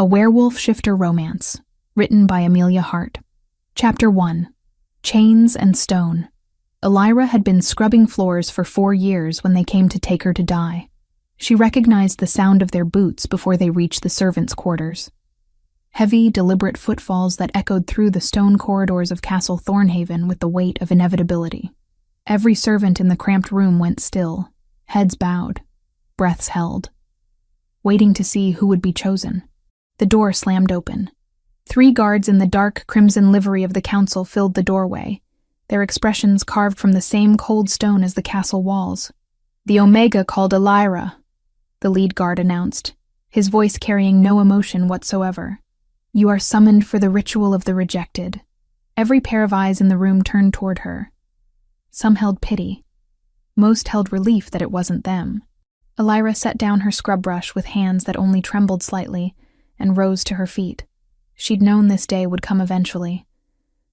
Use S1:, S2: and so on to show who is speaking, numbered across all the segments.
S1: A Werewolf Shifter Romance, written by Amelia Hart. Chapter 1. Chains and Stone. Elira had been scrubbing floors for 4 years when they came to take her to die. She recognized the sound of their boots before they reached the servants' quarters. Heavy, deliberate footfalls that echoed through the stone corridors of Castle Thornhaven with the weight of inevitability. Every servant in the cramped room went still, heads bowed, breaths held, waiting to see who would be chosen. The door slammed open. 3 guards in the dark crimson livery of the council filled the doorway, their expressions carved from the same cold stone as the castle walls. "The Omega called Elira," the lead guard announced, his voice carrying no emotion whatsoever. "You are summoned for the ritual of the rejected." Every pair of eyes in the room turned toward her. Some held pity. Most held relief that it wasn't them. Elira set down her scrub brush with hands that only trembled slightly and rose to her feet. She'd known this day would come eventually.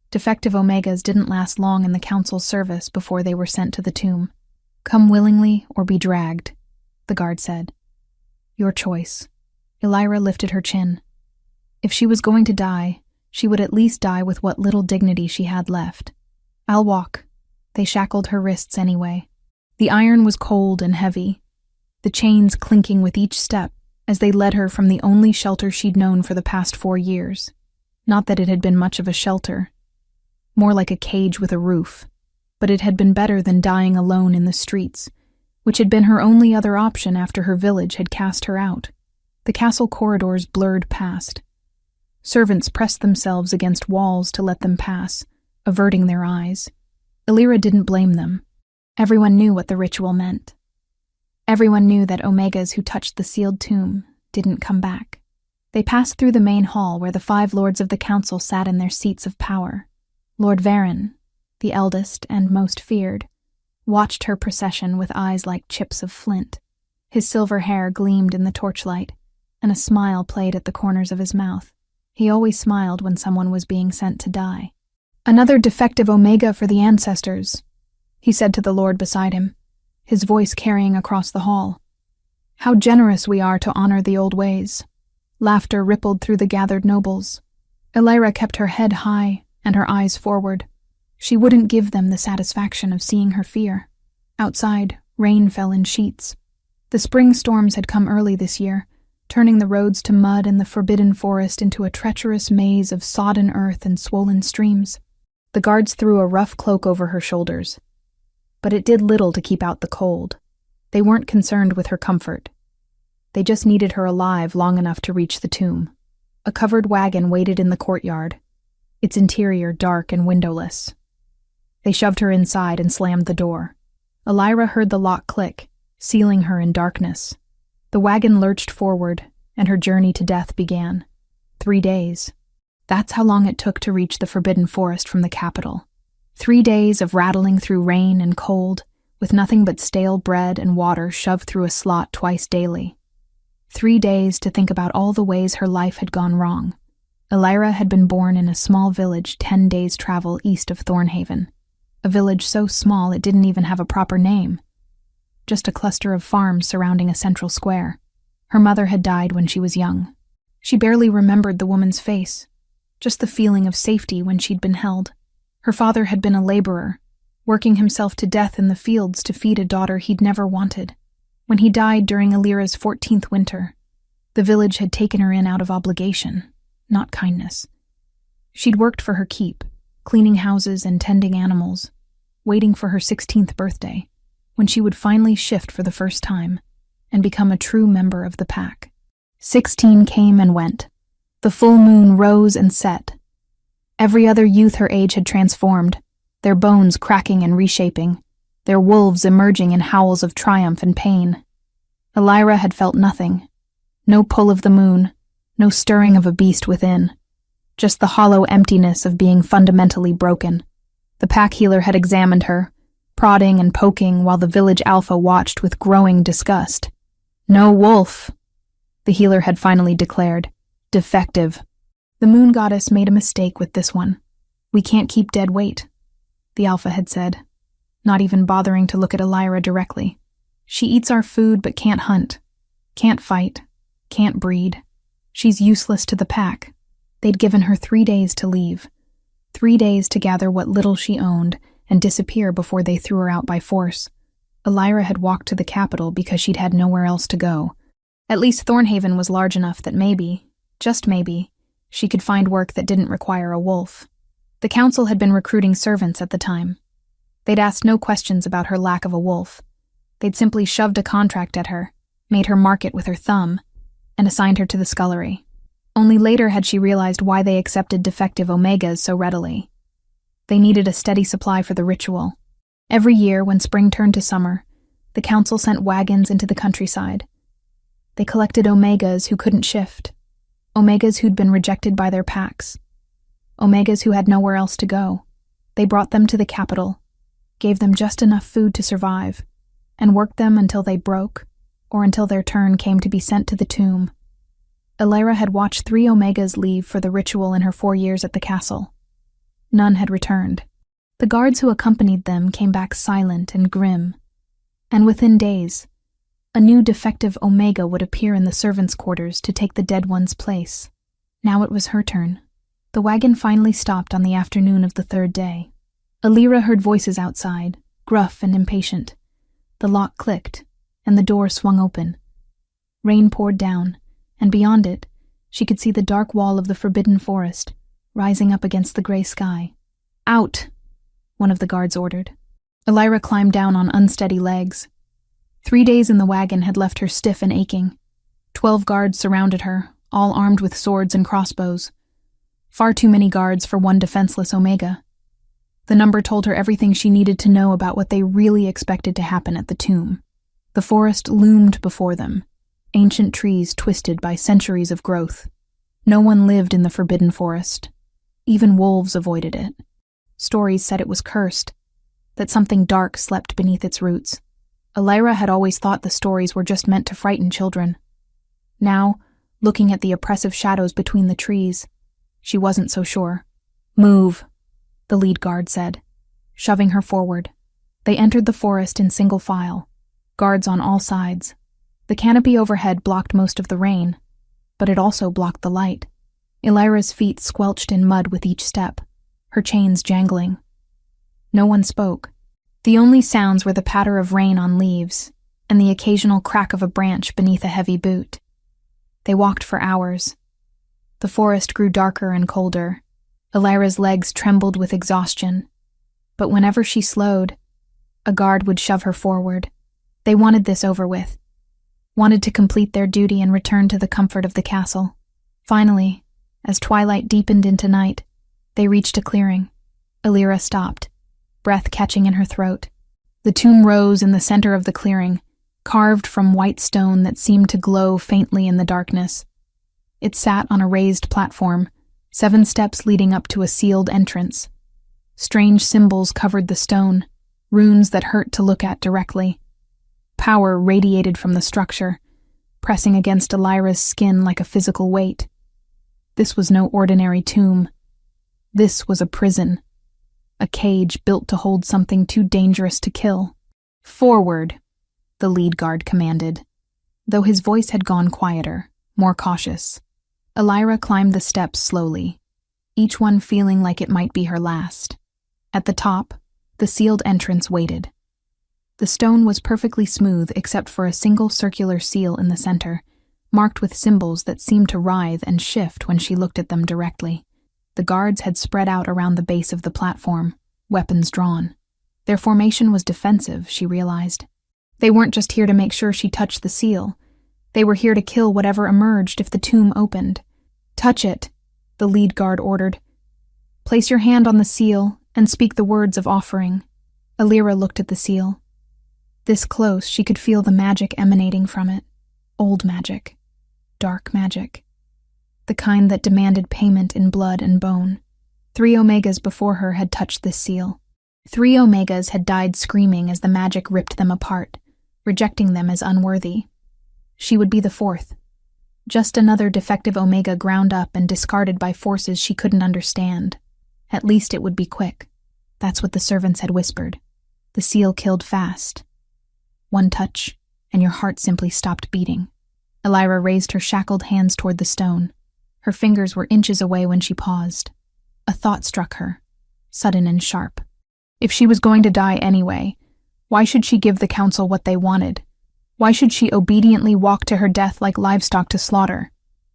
S1: Defective Omegas didn't last long in the council's service before they were sent to the tomb. "Come willingly or be dragged," the guard said. "Your choice." Elira lifted her chin. If she was going to die, she would at least die with what little dignity she had left. "I'll walk." They shackled her wrists anyway. The iron was cold and heavy, the chains clinking with each step as they led her from the only shelter she'd known for the past 4 years. Not that it had been much of a shelter, more like a cage with a roof, but it had been better than dying alone in the streets, which had been her only other option after her village had cast her out. The castle corridors blurred past. Servants pressed themselves against walls to let them pass, averting their eyes. Elira didn't blame them. Everyone knew what the ritual meant. Everyone knew that Omegas who touched the sealed tomb didn't come back. They passed through the main hall where the 5 lords of the council sat in their seats of power. Lord Varen, the eldest and most feared, watched her procession with eyes like chips of flint. His silver hair gleamed in the torchlight, and a smile played at the corners of his mouth. He always smiled when someone was being sent to die. "Another defective Omega for the ancestors," he said to the lord beside him, his voice carrying across the hall. "How generous we are to honor the old ways." Laughter rippled through the gathered nobles. Elira kept her head high and her eyes forward. She wouldn't give them the satisfaction of seeing her fear. Outside, rain fell in sheets. The spring storms had come early this year, turning the roads to mud and the forbidden forest into a treacherous maze of sodden earth and swollen streams. The guards threw a rough cloak over her shoulders, but it did little to keep out the cold. They weren't concerned with her comfort. They just needed her alive long enough to reach the tomb. A covered wagon waited in the courtyard, its interior dark and windowless. They shoved her inside and slammed the door. Elira heard the lock click, sealing her in darkness. The wagon lurched forward, and her journey to death began. 3 days. That's how long it took to reach the forbidden forest from the capital. 3 days of rattling through rain and cold, with nothing but stale bread and water shoved through a slot twice daily. 3 days to think about all the ways her life had gone wrong. Elira had been born in a small village 10 days' travel east of Thornhaven. A village so small it didn't even have a proper name. Just a cluster of farms surrounding a central square. Her mother had died when she was young. She barely remembered the woman's face, just the feeling of safety when she'd been held. Her father had been a laborer, working himself to death in the fields to feed a daughter he'd never wanted. When he died during Elira's 14th winter, the village had taken her in out of obligation, not kindness. She'd worked for her keep, cleaning houses and tending animals, waiting for her 16th birthday, when she would finally shift for the first time and become a true member of the pack. 16 came and went. The full moon rose and set. Every other youth her age had transformed, their bones cracking and reshaping, their wolves emerging in howls of triumph and pain. Elira had felt nothing. No pull of the moon, no stirring of a beast within. Just the hollow emptiness of being fundamentally broken. The pack healer had examined her, prodding and poking while the village alpha watched with growing disgust. "No wolf," the healer had finally declared. "Defective." "The moon goddess made a mistake with this one. We can't keep dead weight," the alpha had said, not even bothering to look at Elira directly. "She eats our food but can't hunt, can't fight, can't breed. She's useless to the pack. They'd given her 3 days to leave. 3 days to gather what little she owned and disappear before they threw her out by force. Elira had walked to the capital because she'd had nowhere else to go. At least Thornhaven was large enough that maybe, just maybe, she could find work that didn't require a wolf. The council had been recruiting servants at the time. They'd asked no questions about her lack of a wolf. They'd simply shoved a contract at her, made her mark it with her thumb, and assigned her to the scullery. Only later had she realized why they accepted defective omegas so readily. They needed a steady supply for the ritual. Every year, when spring turned to summer, the council sent wagons into the countryside. They collected omegas who couldn't shift, omegas who'd been rejected by their packs, omegas who had nowhere else to go. They brought them to the capital, gave them just enough food to survive, and worked them until they broke, or until their turn came to be sent to the tomb. Elira had watched 3 omegas leave for the ritual in her 4 years at the castle. None had returned. The guards who accompanied them came back silent and grim, and within days, a new defective omega would appear in the servants' quarters to take the dead one's place. Now it was her turn. The wagon finally stopped on the afternoon of the 3rd day. Elira heard voices outside, gruff and impatient. The lock clicked, and the door swung open. Rain poured down, and beyond it, she could see the dark wall of the forbidden forest, rising up against the gray sky. "Out!" one of the guards ordered. Elira climbed down on unsteady legs. 3 days in the wagon had left her stiff and aching. 12 guards surrounded her, all armed with swords and crossbows. Far too many guards for one defenseless omega. The number told her everything she needed to know about what they really expected to happen at the tomb. The forest loomed before them, ancient trees twisted by centuries of growth. No one lived in the forbidden forest. Even wolves avoided it. Stories said it was cursed, that something dark slept beneath its roots. Elira had always thought the stories were just meant to frighten children. Now, looking at the oppressive shadows between the trees, she wasn't so sure. "Move," the lead guard said, shoving her forward. They entered the forest in single file, guards on all sides. The canopy overhead blocked most of the rain, but it also blocked the light. Elira's feet squelched in mud with each step, her chains jangling. No one spoke. The only sounds were the patter of rain on leaves and the occasional crack of a branch beneath a heavy boot. They walked for hours. The forest grew darker and colder. Elira's legs trembled with exhaustion, but whenever she slowed, a guard would shove her forward. They wanted this over with, wanted to complete their duty and return to the comfort of the castle. Finally, as twilight deepened into night, they reached a clearing. Elira stopped, breath catching in her throat. The tomb rose in the center of the clearing, carved from white stone that seemed to glow faintly in the darkness. It sat on a raised platform, 7 steps leading up to a sealed entrance. Strange symbols covered the stone, runes that hurt to look at directly. Power radiated from the structure, pressing against Elira's skin like a physical weight. This was no ordinary tomb. This was a prison, a cage built to hold something too dangerous to kill. "Forward," the lead guard commanded, though his voice had gone quieter, more cautious. Elira climbed the steps slowly, each one feeling like it might be her last. At the top, the sealed entrance waited. The stone was perfectly smooth except for a single circular seal in the center, marked with symbols that seemed to writhe and shift when she looked at them directly. The guards had spread out around the base of the platform, weapons drawn. Their formation was defensive, she realized. They weren't just here to make sure she touched the seal. They were here to kill whatever emerged if the tomb opened. "Touch it," the lead guard ordered. "Place your hand on the seal and speak the words of offering." Elira looked at the seal. This close, she could feel the magic emanating from it. Old magic. Dark magic. The kind that demanded payment in blood and bone. 3 omegas before her had touched this seal. 3 omegas had died screaming as the magic ripped them apart, rejecting them as unworthy. She would be the 4th. Just another defective omega ground up and discarded by forces she couldn't understand. At least it would be quick. That's what the servants had whispered. The seal killed fast. One touch, and your heart simply stopped beating. Elira raised her shackled hands toward the stone. Her fingers were inches away when she paused. A thought struck her, sudden and sharp. If she was going to die anyway, why should she give the council what they wanted? Why should she obediently walk to her death like livestock to slaughter?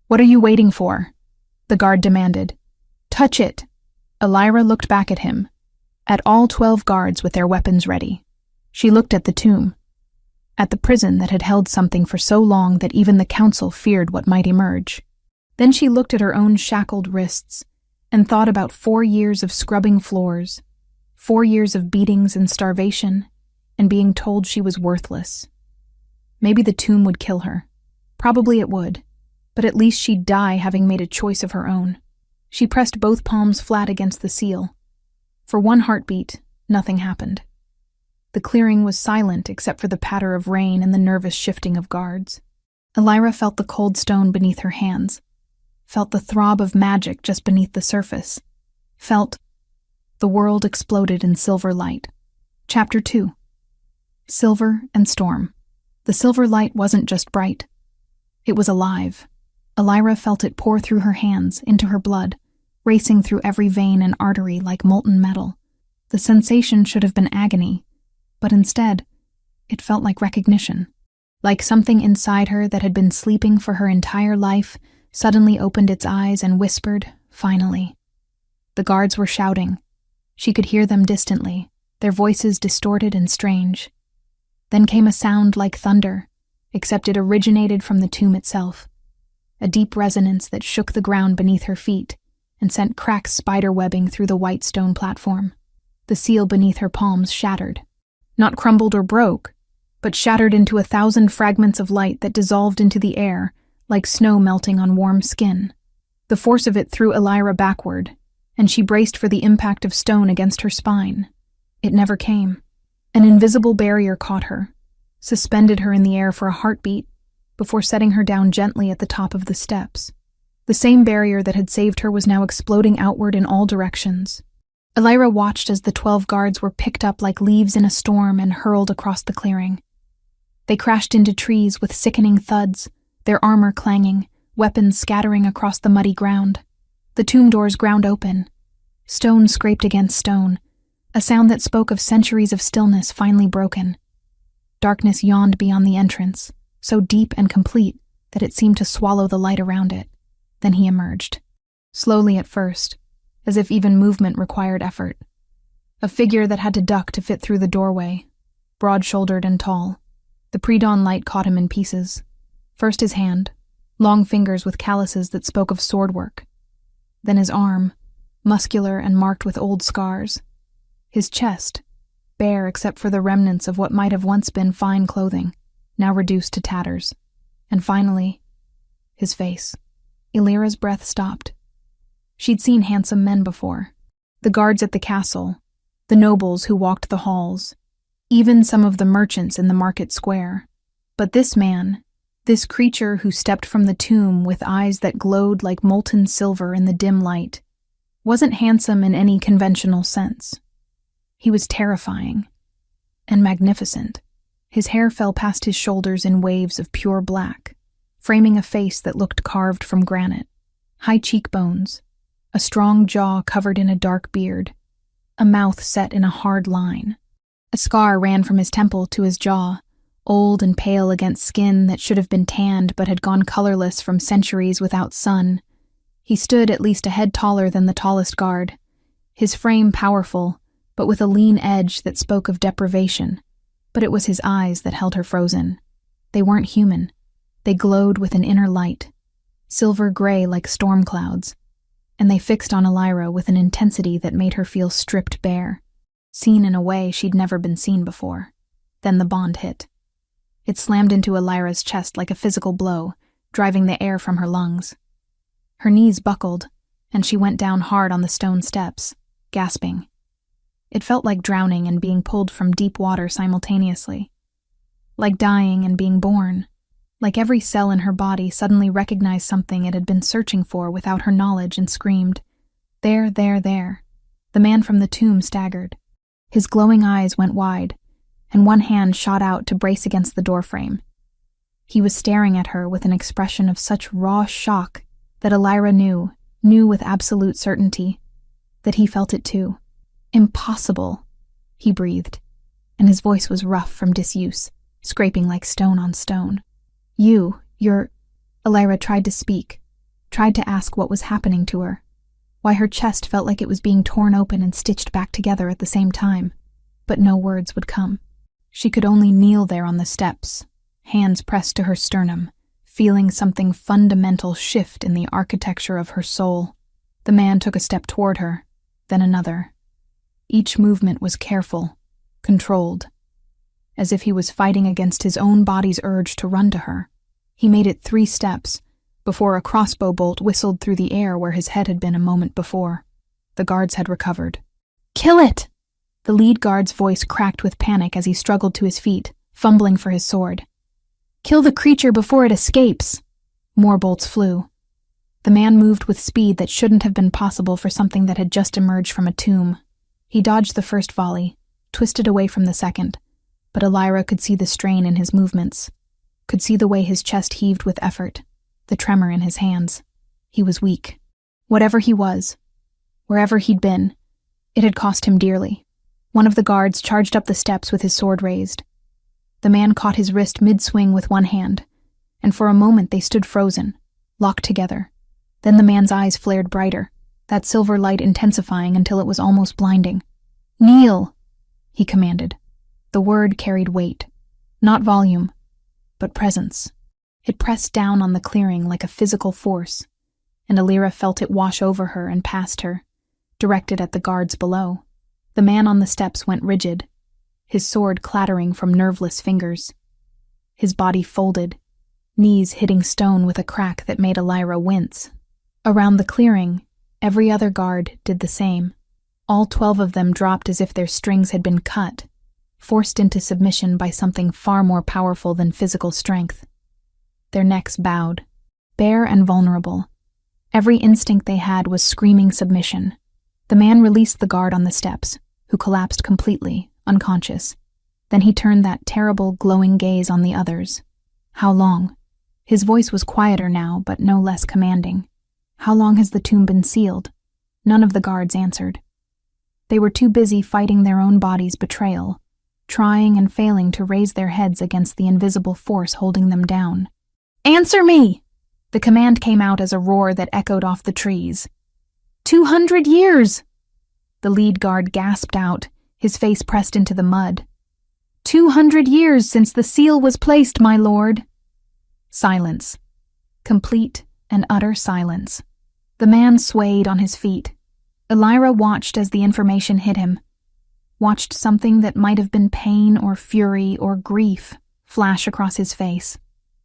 S1: "What are you waiting for?" the guard demanded. "Touch it!" Elira looked back at him, at all 12 guards with their weapons ready. She looked at the tomb, at the prison that had held something for so long that even the council feared what might emerge. Then she looked at her own shackled wrists and thought about 4 years of scrubbing floors, 4 years of beatings and starvation, and being told she was worthless. Maybe the tomb would kill her. Probably it would, but at least she'd die having made a choice of her own. She pressed both palms flat against the seal. For 1 heartbeat, nothing happened. The clearing was silent except for the patter of rain and the nervous shifting of guards. Elira felt the cold stone beneath her hands, felt the throb of magic just beneath the surface, felt the world exploded in silver light. Chapter 2. Silver and Storm. The silver light wasn't just bright. It was alive. Elira felt it pour through her hands, into her blood, racing through every vein and artery like molten metal. The sensation should have been agony, but instead, it felt like recognition. Like something inside her that had been sleeping for her entire life suddenly opened its eyes and whispered, "Finally." The guards were shouting. She could hear them distantly, their voices distorted and strange. Then came a sound like thunder, except it originated from the tomb itself. A deep resonance that shook the ground beneath her feet and sent cracks spiderwebbing through the white stone platform. The seal beneath her palms shattered. Not crumbled or broke, but shattered into 1,000 fragments of light that dissolved into the air like snow melting on warm skin. The force of it threw Elira backward, and she braced for the impact of stone against her spine. It never came. An invisible barrier caught her, suspended her in the air for a heartbeat, before setting her down gently at the top of the steps. The same barrier that had saved her was now exploding outward in all directions. Elira watched as the 12 guards were picked up like leaves in a storm and hurled across the clearing. They crashed into trees with sickening thuds, their armor clanging, weapons scattering across the muddy ground. The tomb doors ground open. Stone scraped against stone, a sound that spoke of centuries of stillness finally broken. Darkness yawned beyond the entrance, so deep and complete that it seemed to swallow the light around it. Then he emerged. Slowly at first, as if even movement required effort. A figure that had to duck to fit through the doorway, broad-shouldered and tall. The pre-dawn light caught him in pieces. First his hand, long fingers with calluses that spoke of sword work. Then his arm, muscular and marked with old scars. His chest, bare except for the remnants of what might have once been fine clothing, now reduced to tatters. And finally, his face. Elira's breath stopped. She'd seen handsome men before. The guards at the castle, the nobles who walked the halls, even some of the merchants in the market square. But this man, this creature who stepped from the tomb with eyes that glowed like molten silver in the dim light, wasn't handsome in any conventional sense. He was terrifying and magnificent. His hair fell past his shoulders in waves of pure black, framing a face that looked carved from granite. High cheekbones, a strong jaw covered in a dark beard, a mouth set in a hard line. A scar ran from his temple to his jaw, old and pale against skin that should have been tanned but had gone colorless from centuries without sun. He stood at least a head taller than the tallest guard, his frame powerful, but with a lean edge that spoke of deprivation. But it was his eyes that held her frozen. They weren't human. They glowed with an inner light, silver gray like storm clouds, and they fixed on Elira with an intensity that made her feel stripped bare, seen in a way she'd never been seen before. Then the bond hit. It slammed into Elira's chest like a physical blow, driving the air from her lungs. Her knees buckled, and she went down hard on the stone steps, gasping. It felt like drowning and being pulled from deep water simultaneously. Like dying and being born. Like every cell in her body suddenly recognized something it had been searching for without her knowledge and screamed, "There, there, there." The man from the tomb staggered. His glowing eyes went wide, and one hand shot out to brace against the doorframe. He was staring at her with an expression of such raw shock that Elira knew with absolute certainty, that he felt it too. "Impossible," he breathed, and his voice was rough from disuse, scraping like stone on stone. You're... Elira tried to speak, tried to ask what was happening to her, why her chest felt like it was being torn open and stitched back together at the same time, but no words would come. She could only kneel there on the steps, hands pressed to her sternum, feeling something fundamental shift in the architecture of her soul. The man took a step toward her, then another. Each movement was careful, controlled, as if he was fighting against his own body's urge to run to her. He made it 3 steps, before a crossbow bolt whistled through the air where his head had been a moment before. The guards had recovered. "Kill it!" The lead guard's voice cracked with panic as he struggled to his feet, fumbling for his sword. "Kill the creature before it escapes!" More bolts flew. The man moved with speed that shouldn't have been possible for something that had just emerged from a tomb. He dodged the first volley, twisted away from the second, but Elira could see the strain in his movements, could see the way his chest heaved with effort, the tremor in his hands. He was weak. Whatever he was, wherever he'd been, it had cost him dearly. One of the guards charged up the steps with his sword raised. The man caught his wrist mid-swing with one hand, and for a moment they stood frozen, locked together. Then the man's eyes flared brighter, that silver light intensifying until it was almost blinding. "Kneel," he commanded. The word carried weight, not volume, but presence. It pressed down on the clearing like a physical force, and Elira felt it wash over her and past her, directed at the guards below. The man on the steps went rigid, his sword clattering from nerveless fingers. His body folded, knees hitting stone with a crack that made Elira wince. Around the clearing, every other guard did the same. All 12 of them dropped as if their strings had been cut, forced into submission by something far more powerful than physical strength. Their necks bowed, bare and vulnerable. Every instinct they had was screaming submission. The man released the guard on the steps, who collapsed completely, unconscious. Then he turned that terrible, glowing gaze on the others. "How long?" His voice was quieter now, but no less commanding. "How long has the tomb been sealed?" None of the guards answered. They were too busy fighting their own bodies' betrayal, trying and failing to raise their heads against the invisible force holding them down. "Answer me!" The command came out as a roar that echoed off the trees. 200 years! The lead guard gasped out, his face pressed into the mud. 200 years since the seal was placed, my lord. Silence. Complete and utter silence. The man swayed on his feet. Elira watched as the information hit him. Watched something that might have been pain or fury or grief flash across his face.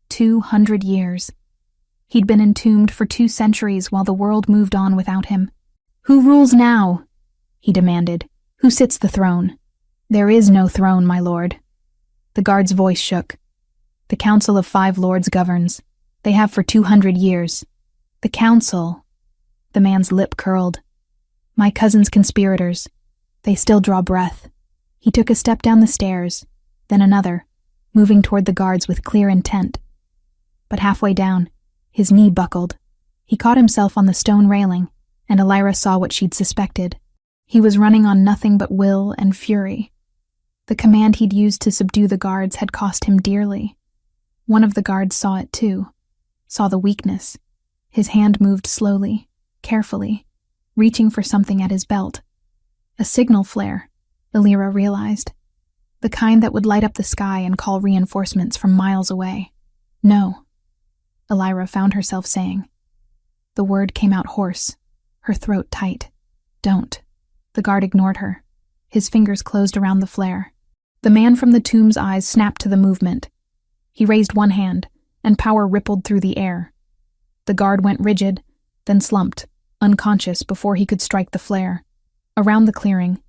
S1: 200 years. He'd been entombed for 2 centuries while the world moved on without him. "Who rules now?" he demanded. "Who sits the throne?" "There is no throne, my lord." The guard's voice shook. "The Council of 5 Lords governs. They have for 200 years. The Council." The man's lip curled. "My cousin's conspirators. They still draw breath." He took a step down the stairs, then another, moving toward the guards with clear intent. But halfway down, his knee buckled. He caught himself on the stone railing, and Elira saw what she'd suspected. He was running on nothing but will and fury. The command he'd used to subdue the guards had cost him dearly. One of the guards saw it too, saw the weakness. His hand moved slowly, carefully, reaching for something at his belt. A signal flare, Elira realized. The kind that would light up the sky and call reinforcements from miles away. "No," Elira found herself saying. The word came out hoarse, her throat tight. "Don't." The guard ignored her. His fingers closed around the flare. The man from the tomb's eyes snapped to the movement. He raised one hand, and power rippled through the air. The guard went rigid, then slumped, unconscious before he could strike the flare. Around the clearing,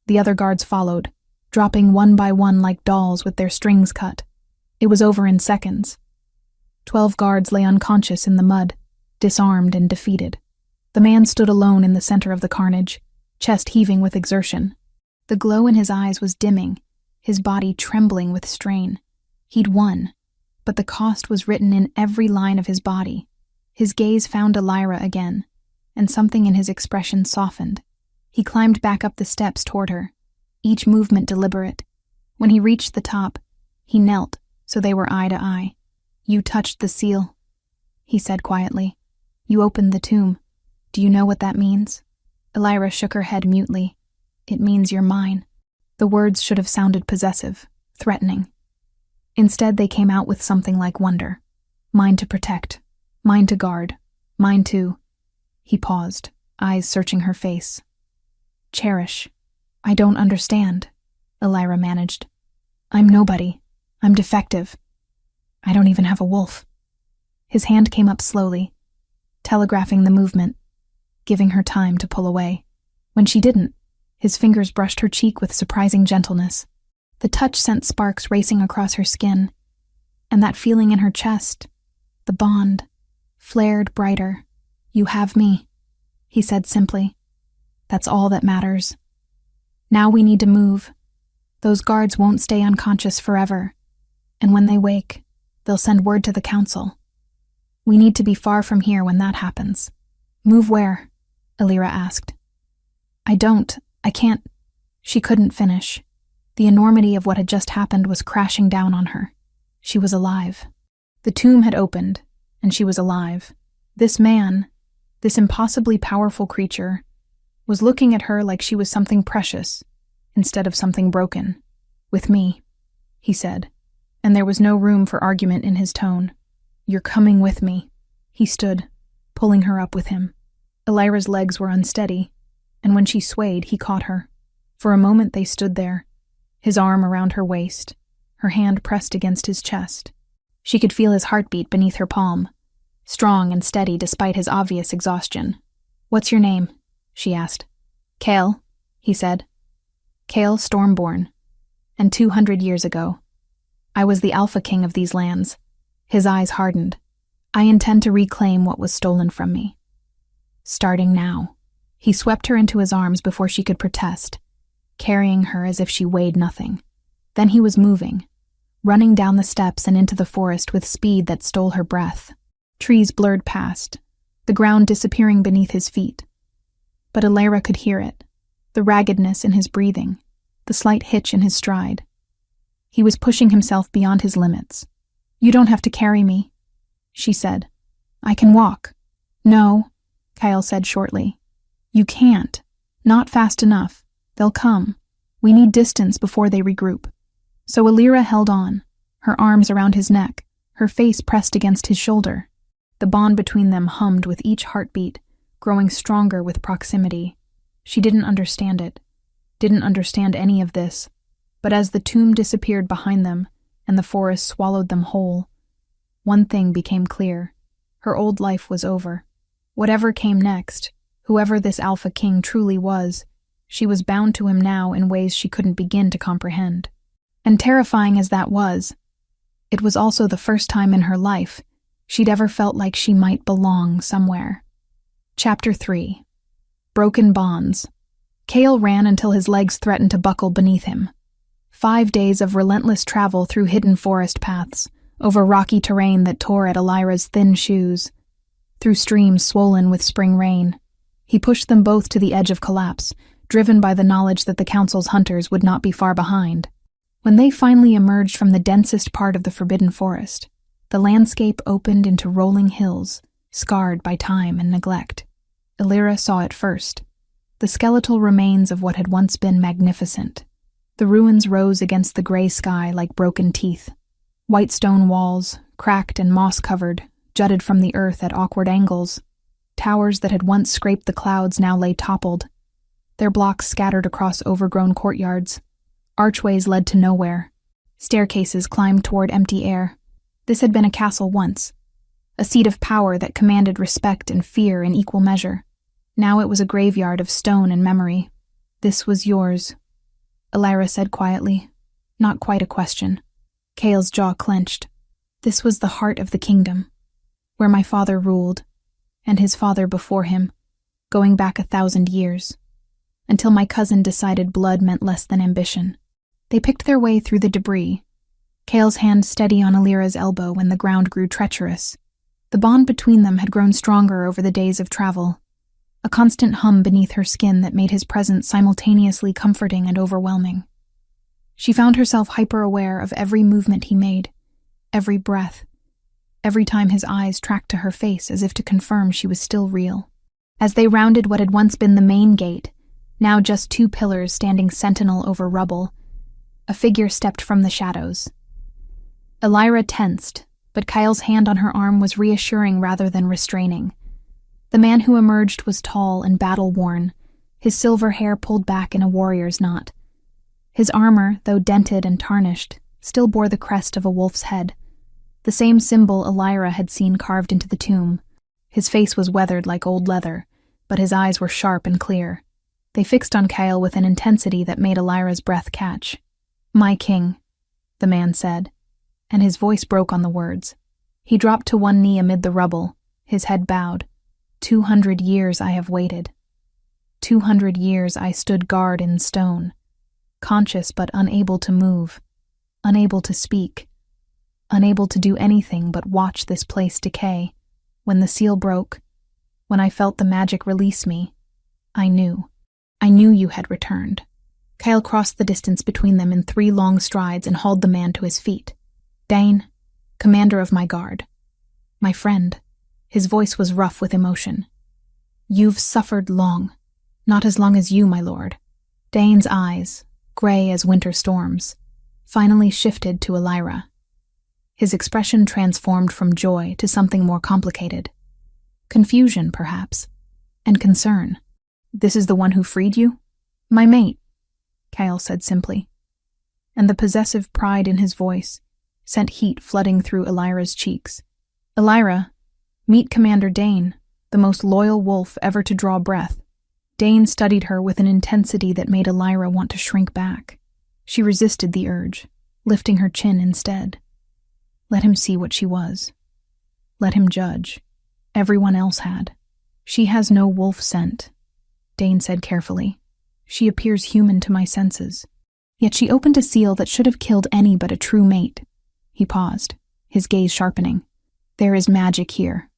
S1: the other guards followed, dropping one by one like dolls with their strings cut. It was over in seconds. 12 guards lay unconscious in the mud, disarmed and defeated. The man stood alone in the center of the carnage, chest heaving with exertion. The glow in his eyes was dimming, his body trembling with strain. He'd won. but the cost was written in every line of his body. His gaze found Elira again, and something in his expression softened. He climbed back up the steps toward her, each movement deliberate. When he reached the top, he knelt so they were eye to eye. "You touched the seal," he said quietly. "You opened the tomb. Do you know what that means?" Elira shook her head mutely. "It means you're mine." The words should have sounded possessive, threatening. Instead, they came out with something like wonder. "Mine to protect. Mine to guard. Mine to—" He paused, eyes searching her face. "Cherish. I don't understand," Elira managed. "I'm nobody. I'm defective. I don't even have a wolf." His hand came up slowly, telegraphing the movement, giving her time to pull away. When she didn't, his fingers brushed her cheek with surprising gentleness. The touch sent sparks racing across her skin, and that feeling in her chest, the bond, flared brighter. "You have me," he said simply. "That's all that matters. Now we need to move. Those guards won't stay unconscious forever, and when they wake, they'll send word to the council. We need to be far from here when that happens." "Move where?" Elira asked. I can't." She couldn't finish. The enormity of what had just happened was crashing down on her. She was alive. The tomb had opened, and she was alive. This man, this impossibly powerful creature, was looking at her like she was something precious, instead of something broken. "With me," he said, and there was no room for argument in his tone. "You're coming with me." He stood, pulling her up with him. Elira's legs were unsteady, and when she swayed, he caught her. For a moment they stood there, his arm around her waist, her hand pressed against his chest. She could feel his heartbeat beneath her palm, strong and steady despite his obvious exhaustion. "What's your name?" she asked. "Kale," he said. "Kale Stormborn. And 200 years ago, I was the Alpha King of these lands." His eyes hardened. "I intend to reclaim what was stolen from me. Starting now." He swept her into his arms before she could protest, carrying her as if she weighed nothing. Then he was moving, running down the steps and into the forest with speed that stole her breath. Trees blurred past, the ground disappearing beneath his feet. But Elira could hear it, the raggedness in his breathing, the slight hitch in his stride. He was pushing himself beyond his limits. "You don't have to carry me," she said. "I can walk." "No," Kyle said shortly. "You can't. Not fast enough. They'll come. We need distance before they regroup." So Elira held on, her arms around his neck, her face pressed against his shoulder. The bond between them hummed with each heartbeat, growing stronger with proximity. She didn't understand it, didn't understand any of this, but as the tomb disappeared behind them and the forest swallowed them whole, one thing became clear. Her old life was over. Whatever came next, whoever this Alpha King truly was, she was bound to him now in ways she couldn't begin to comprehend. And terrifying as that was, it was also the first time in her life she'd ever felt like she might belong somewhere. Chapter 3. Broken Bonds. Kale ran until his legs threatened to buckle beneath him. 5 days of relentless travel through hidden forest paths, over rocky terrain that tore at Elira's thin shoes, through streams swollen with spring rain. He pushed them both to the edge of collapse, driven by the knowledge that the council's hunters would not be far behind. When they finally emerged from the densest part of the forbidden forest, the landscape opened into rolling hills, scarred by time and neglect. Elira saw it first, the skeletal remains of what had once been magnificent. The ruins rose against the gray sky like broken teeth. White stone walls, cracked and moss-covered, jutted from the earth at awkward angles. Towers that had once scraped the clouds now lay toppled, their blocks scattered across overgrown courtyards. Archways led to nowhere. Staircases climbed toward empty air. This had been a castle once, a seat of power that commanded respect and fear in equal measure. Now it was a graveyard of stone and memory. "This was yours," Elira said quietly, not quite a question. Kale's jaw clenched. "This was the heart of the kingdom, where my father ruled, and his father before him, going back 1,000 years, until my cousin decided blood meant less than ambition." They picked their way through the debris, Kale's hand steady on Alira's elbow when the ground grew treacherous. The bond between them had grown stronger over the days of travel, a constant hum beneath her skin that made his presence simultaneously comforting and overwhelming. She found herself hyper-aware of every movement he made, every breath, every time his eyes tracked to her face as if to confirm she was still real. As they rounded what had once been the main gate, now just 2 pillars standing sentinel over rubble, a figure stepped from the shadows. Alira tensed, but Kyle's hand on her arm was reassuring rather than restraining. The man who emerged was tall and battle-worn, his silver hair pulled back in a warrior's knot. His armor, though dented and tarnished, still bore the crest of a wolf's head, the same symbol Alira had seen carved into the tomb. His face was weathered like old leather, but his eyes were sharp and clear. They fixed on Kyle with an intensity that made Alira's breath catch. "My king," the man said, and his voice broke on the words. He dropped to one knee amid the rubble, his head bowed. 200 years I have waited. 200 years I stood guard in stone, conscious but unable to move, unable to speak, unable to do anything but watch this place decay. When the seal broke, when I felt the magic release me, I knew you had returned. Kyle crossed the distance between them in 3 long strides and hauled the man to his feet. "Dane, commander of my guard. My friend." His voice was rough with emotion. "You've suffered long. Not as long as you, my lord." Dane's eyes, gray as winter storms, finally shifted to Alira. His expression transformed from joy to something more complicated. Confusion, perhaps, and concern. "This is the one who freed you?" "My mate," Kyle said simply. And the possessive pride in his voice sent heat flooding through Alira's cheeks. "Alira, meet Commander Dane, the most loyal wolf ever to draw breath." Dane studied her with an intensity that made Alira want to shrink back. She resisted the urge, lifting her chin instead. Let him see what she was. Let him judge. Everyone else had. "She has no wolf scent," Dane said carefully. "She appears human to my senses. Yet she opened a seal that should have killed any but a true mate." He paused, his gaze sharpening. "There is magic here.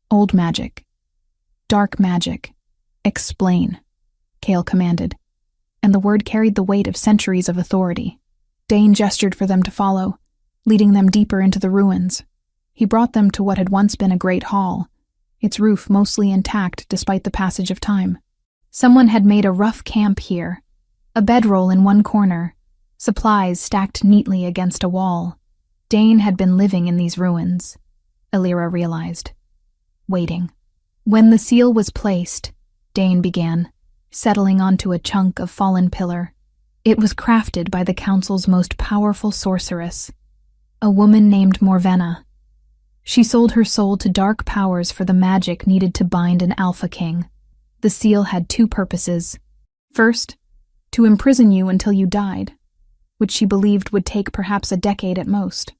S1: Old magic. Dark magic. Explain," Kale commanded, and the word carried the weight of centuries of authority. Dane gestured for them to follow, leading them deeper into the ruins. He brought them to what had once been a great hall, its roof mostly intact despite the passage of time. Someone had made a rough camp here, a bedroll in one corner, supplies stacked neatly against a wall. Dane had been living in these ruins, Alira realized, waiting. When the seal was placed, Dane began, settling onto a chunk of fallen pillar. It was crafted by the council's most powerful sorceress, a woman named Morvenna. She sold her soul to dark powers for the magic needed to bind an Alpha King. The seal had 2 purposes. First, to imprison you until you died, which she believed would take perhaps a decade at most.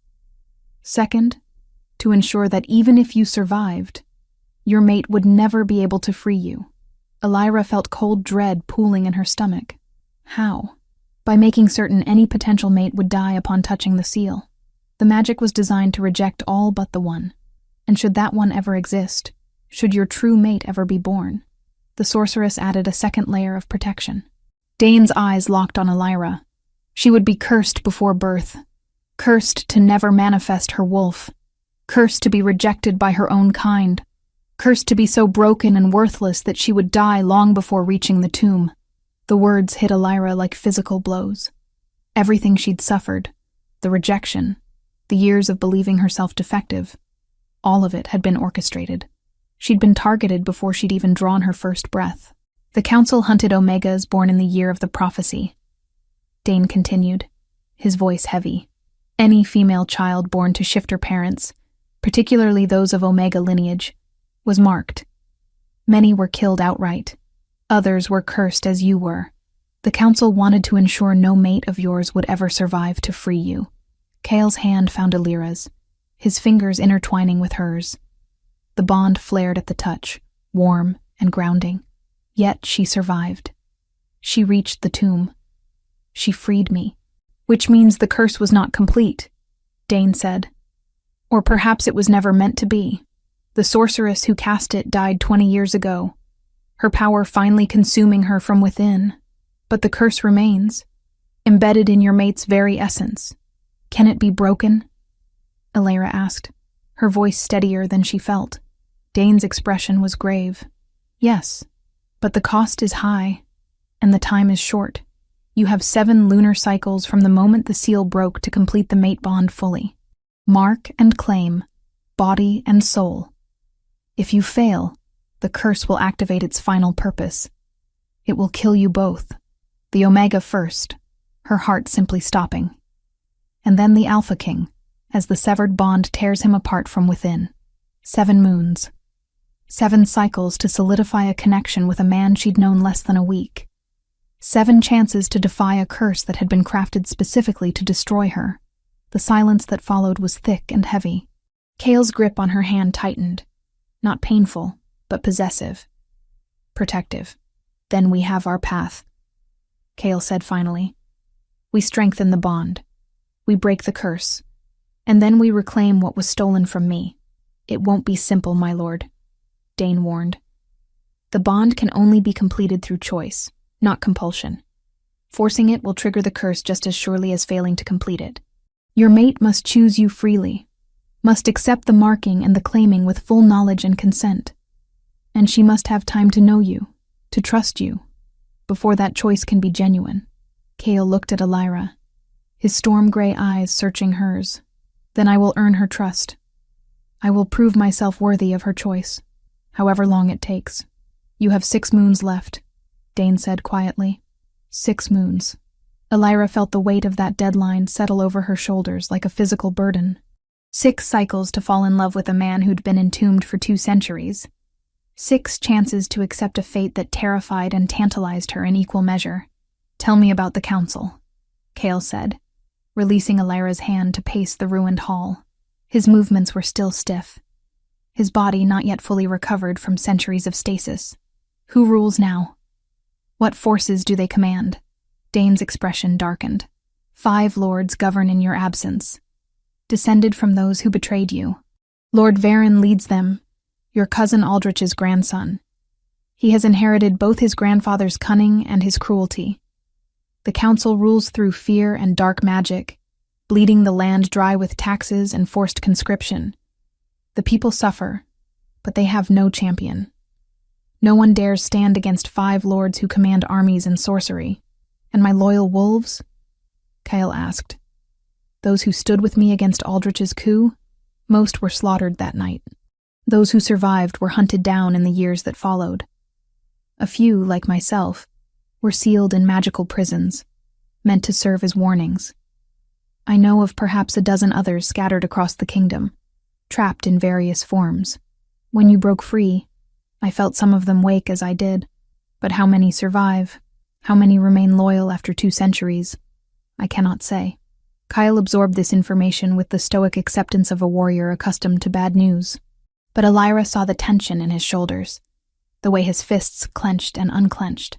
S1: Second, to ensure that even if you survived, your mate would never be able to free you. Alira felt cold dread pooling in her stomach. How? By making certain any potential mate would die upon touching the seal. The magic was designed to reject all but the one. And should that one ever exist, should your true mate ever be born, the sorceress added a second layer of protection. Dane's eyes locked on Alira. She would be cursed before birth, cursed to never manifest her wolf, cursed to be rejected by her own kind, cursed to be so broken and worthless that she would die long before reaching the tomb. The words hit Alira like physical blows. Everything she'd suffered, the rejection, the years of believing herself defective, all of it had been orchestrated. She'd been targeted before she'd even drawn her first breath. The council hunted Omegas born in the year of the prophecy. Dane continued, his voice heavy. Any female child born to shifter parents, particularly those of Omega lineage, was marked. Many were killed outright. Others were cursed as you were. The council wanted to ensure no mate of yours would ever survive to free you. Kale's hand found Alira's, his fingers intertwining with hers. The bond flared at the touch, warm and grounding. Yet she survived. She reached the tomb. She freed me, which means the curse was not complete. Dane said. Or perhaps it was never meant to be. The sorceress who cast it died 20 years ago, her power finally consuming her from within. But the curse remains, embedded in your mate's very essence. Can it be broken? Alyra asked, her voice steadier than she felt. Dane's expression was grave. Yes, but the cost is high, and the time is short. You have 7 lunar cycles from the moment the seal broke to complete the mate bond fully. Mark and claim, body and soul. If you fail, the curse will activate its final purpose. It will kill you both. The Omega first, her heart simply stopping. And then the Alpha King, as the severed bond tears him apart from within. 7 moons. 7 cycles to solidify a connection with a man she'd known less than a week. 7 chances to defy a curse that had been crafted specifically to destroy her. The silence that followed was thick and heavy. Kale's grip on her hand tightened. Not painful, but possessive. Protective. Then we have our path, Kale said finally. We strengthen the bond. We break the curse. And then we reclaim what was stolen from me. It won't be simple, my lord, Dane warned. The bond can only be completed through choice, not compulsion. Forcing it will trigger the curse just as surely as failing to complete it. Your mate must choose you freely, must accept the marking and the claiming with full knowledge and consent. And she must have time to know you, to trust you, before that choice can be genuine. Kale looked at Alyra, his storm-gray eyes searching hers. Then I will earn her trust. I will prove myself worthy of her choice, however long it takes. You have 6 moons left, Dane said quietly. 6 moons. Alyra felt the weight of that deadline settle over her shoulders like a physical burden. 6 cycles to fall in love with a man who'd been entombed for 2 centuries. 6 chances to accept a fate that terrified and tantalized her in equal measure. Tell me about the council, Kale said, releasing Alyra's hand to pace the ruined hall. His movements were still stiff, his body not yet fully recovered from centuries of stasis. Who rules now? What forces do they command? Dane's expression darkened. 5 lords govern in your absence, descended from those who betrayed you. Lord Varen leads them, your cousin Aldrich's grandson. He has inherited both his grandfather's cunning and his cruelty. The council rules through fear and dark magic, bleeding the land dry with taxes and forced conscription. The people suffer, but they have no champion. No one dares stand against 5 lords who command armies and sorcery. And my loyal wolves? Kyle asked. Those who stood with me against Aldrich's coup? Most were slaughtered that night. Those who survived were hunted down in the years that followed. A few, like myself, were sealed in magical prisons, meant to serve as warnings. I know of perhaps a dozen others scattered across the kingdom, trapped in various forms. When you broke free, I felt some of them wake as I did, but how many survive? How many remain loyal after 2 centuries? I cannot say. Kyle absorbed this information with the stoic acceptance of a warrior accustomed to bad news. But Alyra saw the tension in his shoulders, the way his fists clenched and unclenched.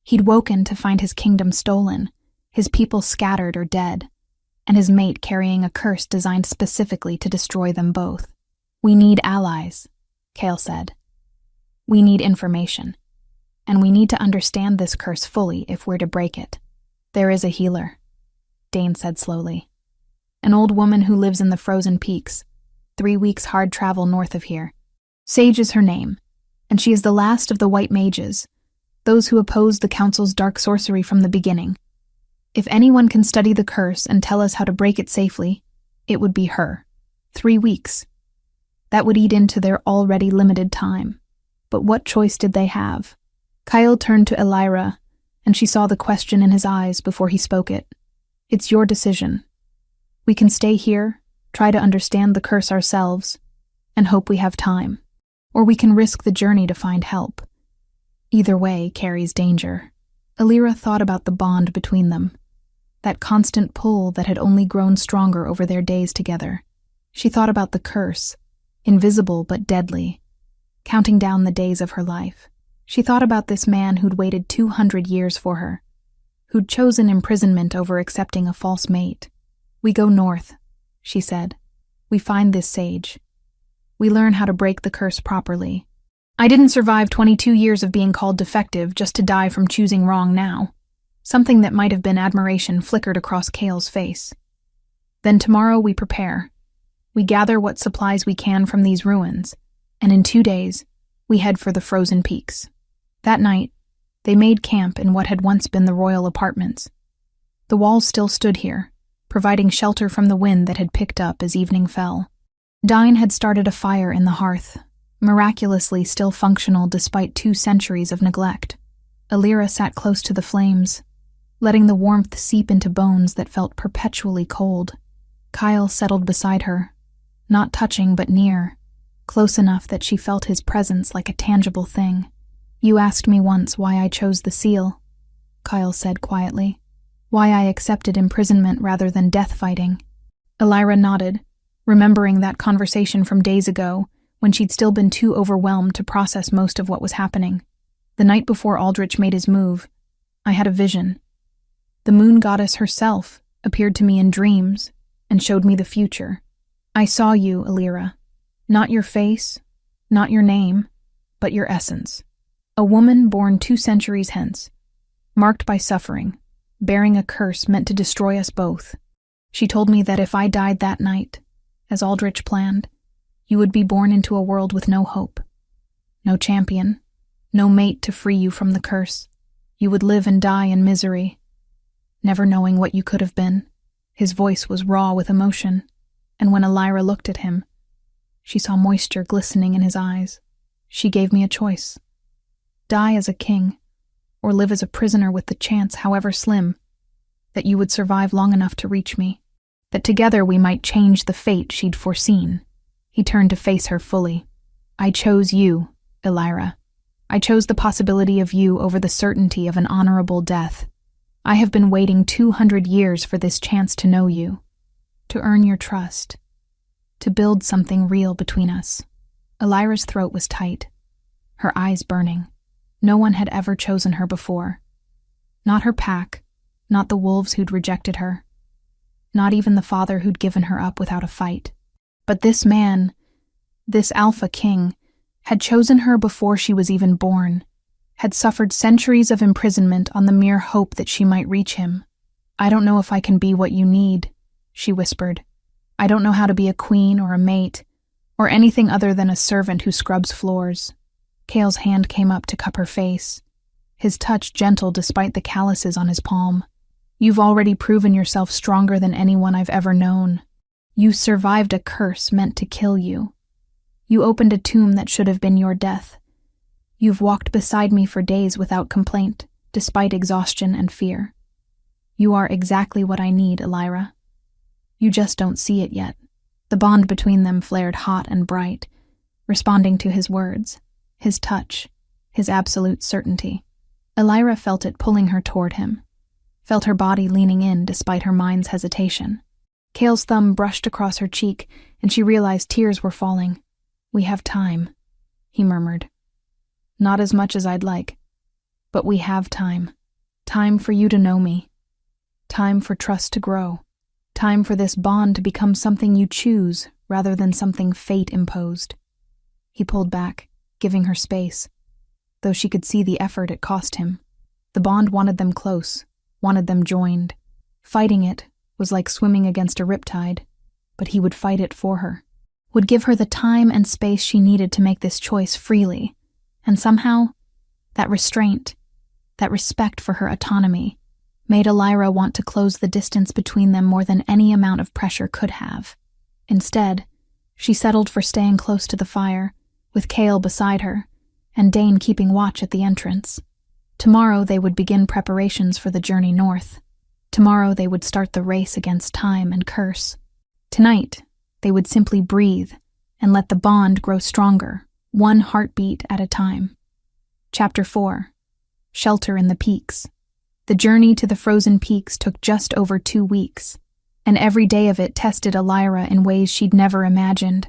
S1: He'd woken to find his kingdom stolen, his people scattered or dead, and his mate carrying a curse designed specifically to destroy them both. We need allies, Kale said. We need information. And we need to understand this curse fully if we're to break it. There is a healer, Dane said slowly. An old woman who lives in the frozen peaks, 3 weeks hard travel north of here. Sage is her name, and she is the last of the white mages, those who opposed the council's dark sorcery from the beginning. If anyone can study the curse and tell us how to break it safely, it would be her. 3 weeks. That would eat into their already limited time. But what choice did they have? Kyle turned to Alyra, and she saw the question in his eyes before he spoke it. It's your decision. We can stay here, try to understand the curse ourselves, and hope we have time. Or we can risk the journey to find help. Either way carries danger. Alyra thought about the bond between them, that constant pull that had only grown stronger over their days together. She thought about the curse, invisible but deadly, counting down the days of her life. She thought about this man who'd waited 200 years for her, who'd chosen imprisonment over accepting a false mate. We go north, she said. "We find this sage. We learn how to break the curse properly. I didn't survive 22 years of being called defective just to die from choosing wrong now." Something that might have been admiration flickered across Kale's face. "Then tomorrow we prepare. We gather what supplies we can from these ruins, and in 2 days, we head for the frozen peaks." That night, they made camp in what had once been the royal apartments. The walls still stood here, providing shelter from the wind that had picked up as evening fell. Dine had started a fire in the hearth, miraculously still functional despite 2 centuries of neglect. Alira sat close to the flames, letting the warmth seep into bones that felt perpetually cold. Kyle settled beside her, not touching but near, close enough that she felt his presence like a tangible thing. "You asked me once why I chose the seal," Kyle said quietly. "Why I accepted imprisonment rather than death fighting." Alira nodded, remembering that conversation from days ago when she'd still been too overwhelmed to process most of what was happening. The night before Aldrich made his move, I had a vision. The moon goddess herself appeared to me in dreams and showed me the future. I saw you, Alira. Not your face, not your name, but your essence. A woman born 2 centuries hence, marked by suffering, bearing a curse meant to destroy us both. She told me that if I died that night, as Aldrich planned, you would be born into a world with no hope. No champion, no mate to free you from the curse. You would live and die in misery, never knowing what you could have been. His voice was raw with emotion, and when Alira looked at him, she saw moisture glistening in his eyes. She gave me a choice. Die as a king, or live as a prisoner with the chance, however slim, that you would survive long enough to reach me, that together we might change the fate she'd foreseen. He turned to face her fully. "I chose you, Alira. I chose the possibility of you over the certainty of an honorable death. I have been waiting 200 years for this chance to know you, to earn your trust, to build something real between us." Alira's throat was tight, her eyes burning. No one had ever chosen her before. Not her pack, not the wolves who'd rejected her, not even the father who'd given her up without a fight. But this man, this Alpha King, had chosen her before she was even born, had suffered centuries of imprisonment on the mere hope that she might reach him. "I don't know if I can be what you need," she whispered. "I don't know how to be a queen or a mate, or anything other than a servant who scrubs floors." Kale's hand came up to cup her face, his touch gentle despite the calluses on his palm. "You've already proven yourself stronger than anyone I've ever known. You survived a curse meant to kill you. You opened a tomb that should have been your death. You've walked beside me for days without complaint, despite exhaustion and fear. You are exactly what I need, Alira. You just don't see it yet." The bond between them flared hot and bright, responding to his words, his touch, his absolute certainty. Alira felt it pulling her toward him, felt her body leaning in despite her mind's hesitation. Kale's thumb brushed across her cheek, and she realized tears were falling. "We have time," he murmured. "Not as much as I'd like, but we have time. Time for you to know me. Time for trust to grow. Time for this bond to become something you choose rather than something fate imposed." He pulled back, giving her space, though she could see the effort it cost him. The bond wanted them close, wanted them joined. Fighting it was like swimming against a riptide, but he would fight it for her, would give her the time and space she needed to make this choice freely, and somehow, that restraint, that respect for her autonomy, made Alira want to close the distance between them more than any amount of pressure could have. Instead, she settled for staying close to the fire, with Kale beside her, and Dane keeping watch at the entrance. Tomorrow they would begin preparations for the journey north. Tomorrow they would start the race against time and curse. Tonight, they would simply breathe and let the bond grow stronger, one heartbeat at a time. Chapter 4. Shelter in the Peaks. The journey to the frozen peaks took just over 2 weeks, and every day of it tested Alira in ways she'd never imagined.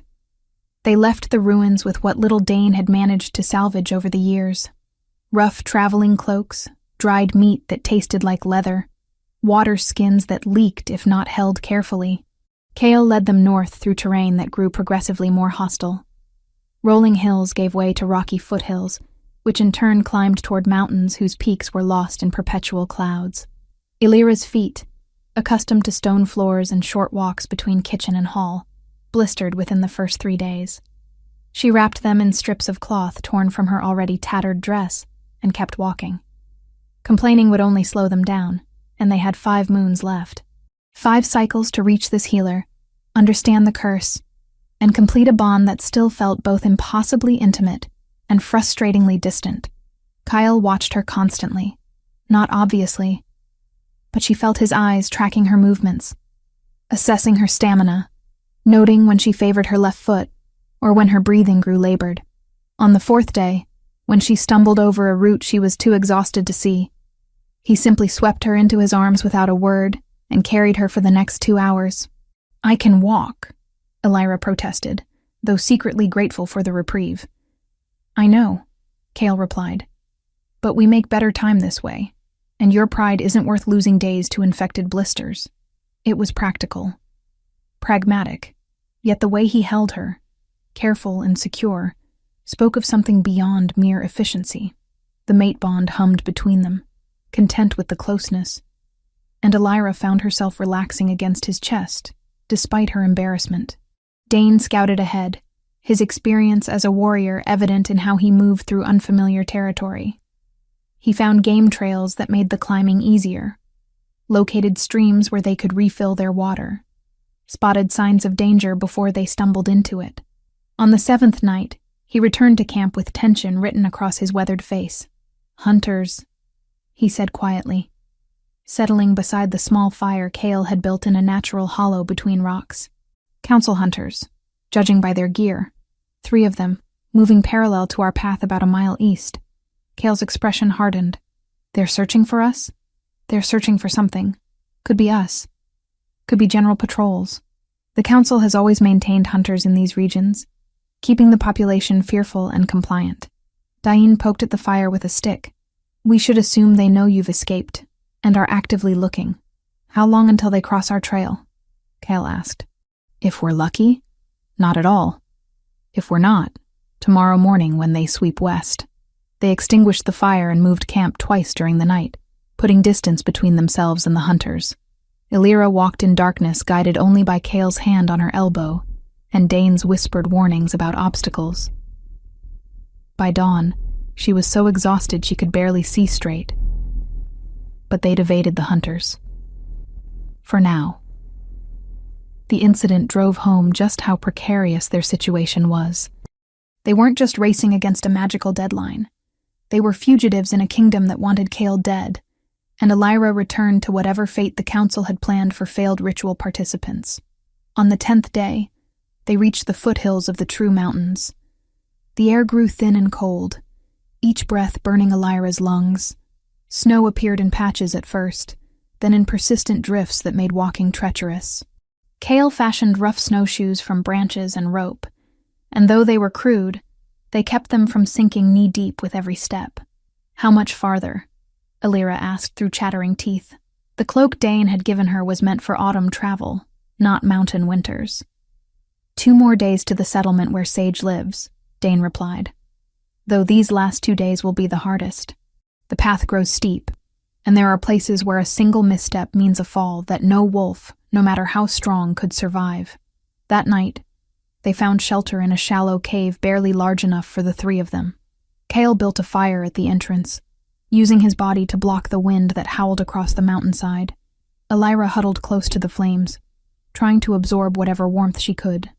S1: They left the ruins with what little Dane had managed to salvage over the years. Rough traveling cloaks, dried meat that tasted like leather, water skins that leaked if not held carefully. Kale led them north through terrain that grew progressively more hostile. Rolling hills gave way to rocky foothills, which in turn climbed toward mountains whose peaks were lost in perpetual clouds. Elira's feet, accustomed to stone floors and short walks between kitchen and hall, blistered within the first 3 days. She wrapped them in strips of cloth torn from her already tattered dress and kept walking. Complaining would only slow them down, and they had 5 moons left. 5 cycles to reach this healer, understand the curse, and complete a bond that still felt both impossibly intimate and frustratingly distant. Kyle watched her constantly, not obviously, but she felt his eyes tracking her movements, assessing her stamina, noting when she favored her left foot or when her breathing grew labored. On the 4th day, when she stumbled over a root she was too exhausted to see, he simply swept her into his arms without a word and carried her for the next 2 hours. "I can walk," Elira protested, though secretly grateful for the reprieve. "I know," Kale replied, "but we make better time this way, and your pride isn't worth losing days to infected blisters." It was practical, pragmatic, yet the way he held her, careful and secure, spoke of something beyond mere efficiency. The mate bond hummed between them, content with the closeness, and Elira found herself relaxing against his chest, despite her embarrassment. Dane scouted ahead, his experience as a warrior evident in how he moved through unfamiliar territory. He found game trails that made the climbing easier, located streams where they could refill their water, spotted signs of danger before they stumbled into it. On the 7th night, he returned to camp with tension written across his weathered face. "Hunters," he said quietly, settling beside the small fire Kale had built in a natural hollow between rocks. "Council hunters, judging by their gear. 3 of them, moving parallel to our path about a mile east." Kale's expression hardened. "They're searching for us? They're searching for something. Could be us. Could be general patrols. The council has always maintained hunters in these regions, keeping the population fearful and compliant." Diane poked at the fire with a stick. "We should assume they know you've escaped and are actively looking. How long until they cross our trail?" Kale asked. "If we're lucky, not at all. If we're not, tomorrow morning when they sweep west." They extinguished the fire and moved camp twice during the night, putting distance between themselves and the hunters. Elira walked in darkness, guided only by Kale's hand on her elbow and Dane's whispered warnings about obstacles. By dawn, she was so exhausted she could barely see straight. But they'd evaded the hunters. For now. The incident drove home just how precarious their situation was. They weren't just racing against a magical deadline. They were fugitives in a kingdom that wanted Kale dead, and Elira returned to whatever fate the council had planned for failed ritual participants. On the 10th day, they reached the foothills of the true mountains. The air grew thin and cold, each breath burning Elira's lungs. Snow appeared in patches at first, then in persistent drifts that made walking treacherous. Kale fashioned rough snowshoes from branches and rope, and though they were crude, they kept them from sinking knee-deep with every step. "How much farther?" Elira asked through chattering teeth. The cloak Dane had given her was meant for autumn travel, not mountain winters. 2 more days to the settlement where Sage lives, Dane replied, though these last 2 days will be the hardest. The path grows steep, and there are places where a single misstep means a fall that no wolf, no matter how strong, could survive. That night, they found shelter in a shallow cave barely large enough for the 3 of them. Kale built a fire at the entrance, using his body to block the wind that howled across the mountainside. Elira huddled close to the flames, trying to absorb whatever warmth she could.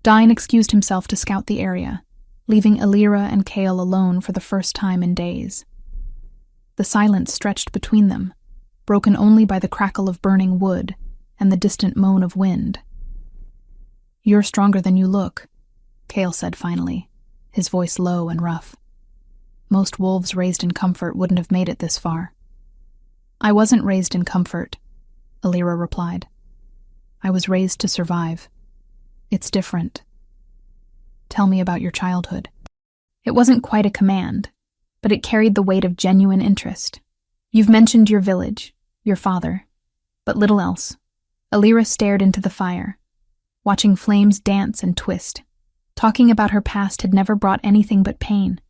S1: Dine excused himself to scout the area, leaving Elira and Kale alone for the first time in days. The silence stretched between them, broken only by the crackle of burning wood and the distant moan of wind. "You're stronger than you look," Kale said finally, his voice low and rough. "Most wolves raised in comfort wouldn't have made it this far." "I wasn't raised in comfort," Elira replied. "I was raised to survive. It's different. Tell me about your childhood." It wasn't quite a command, but it carried the weight of genuine interest. "You've mentioned your village, your father, but little else." Elira stared into the fire, watching flames dance and twist. Talking about her past had never brought anything but pain,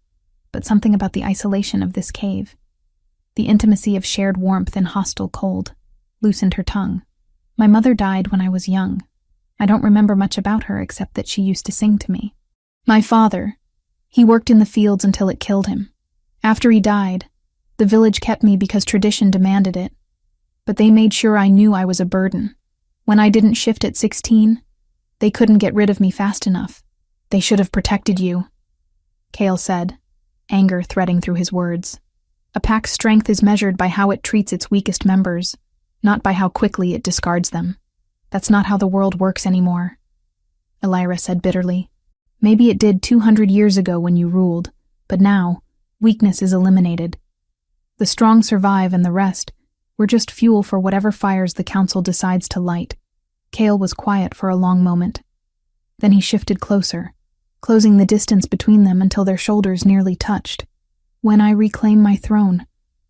S1: but something about the isolation of this cave, the intimacy of shared warmth in hostile cold, loosened her tongue. My mother died when I was young. I don't remember much about her except that she used to sing to me. My father, he worked in the fields until it killed him. After he died, the village kept me because tradition demanded it, but they made sure I knew I was a burden. When I didn't shift at 16, they couldn't get rid of me fast enough. They should have protected you, Kale said, anger threading through his words. A pack's strength is measured by how it treats its weakest members, not by how quickly it discards them. That's not how the world works anymore, Elira said bitterly. Maybe it did 200 years ago when you ruled, but now, weakness is eliminated. The strong survive and the rest, we're just fuel for whatever fires the council decides to light. Kale was quiet for a long moment. Then he shifted closer, closing the distance between them until their shoulders nearly touched. When I reclaim my throne,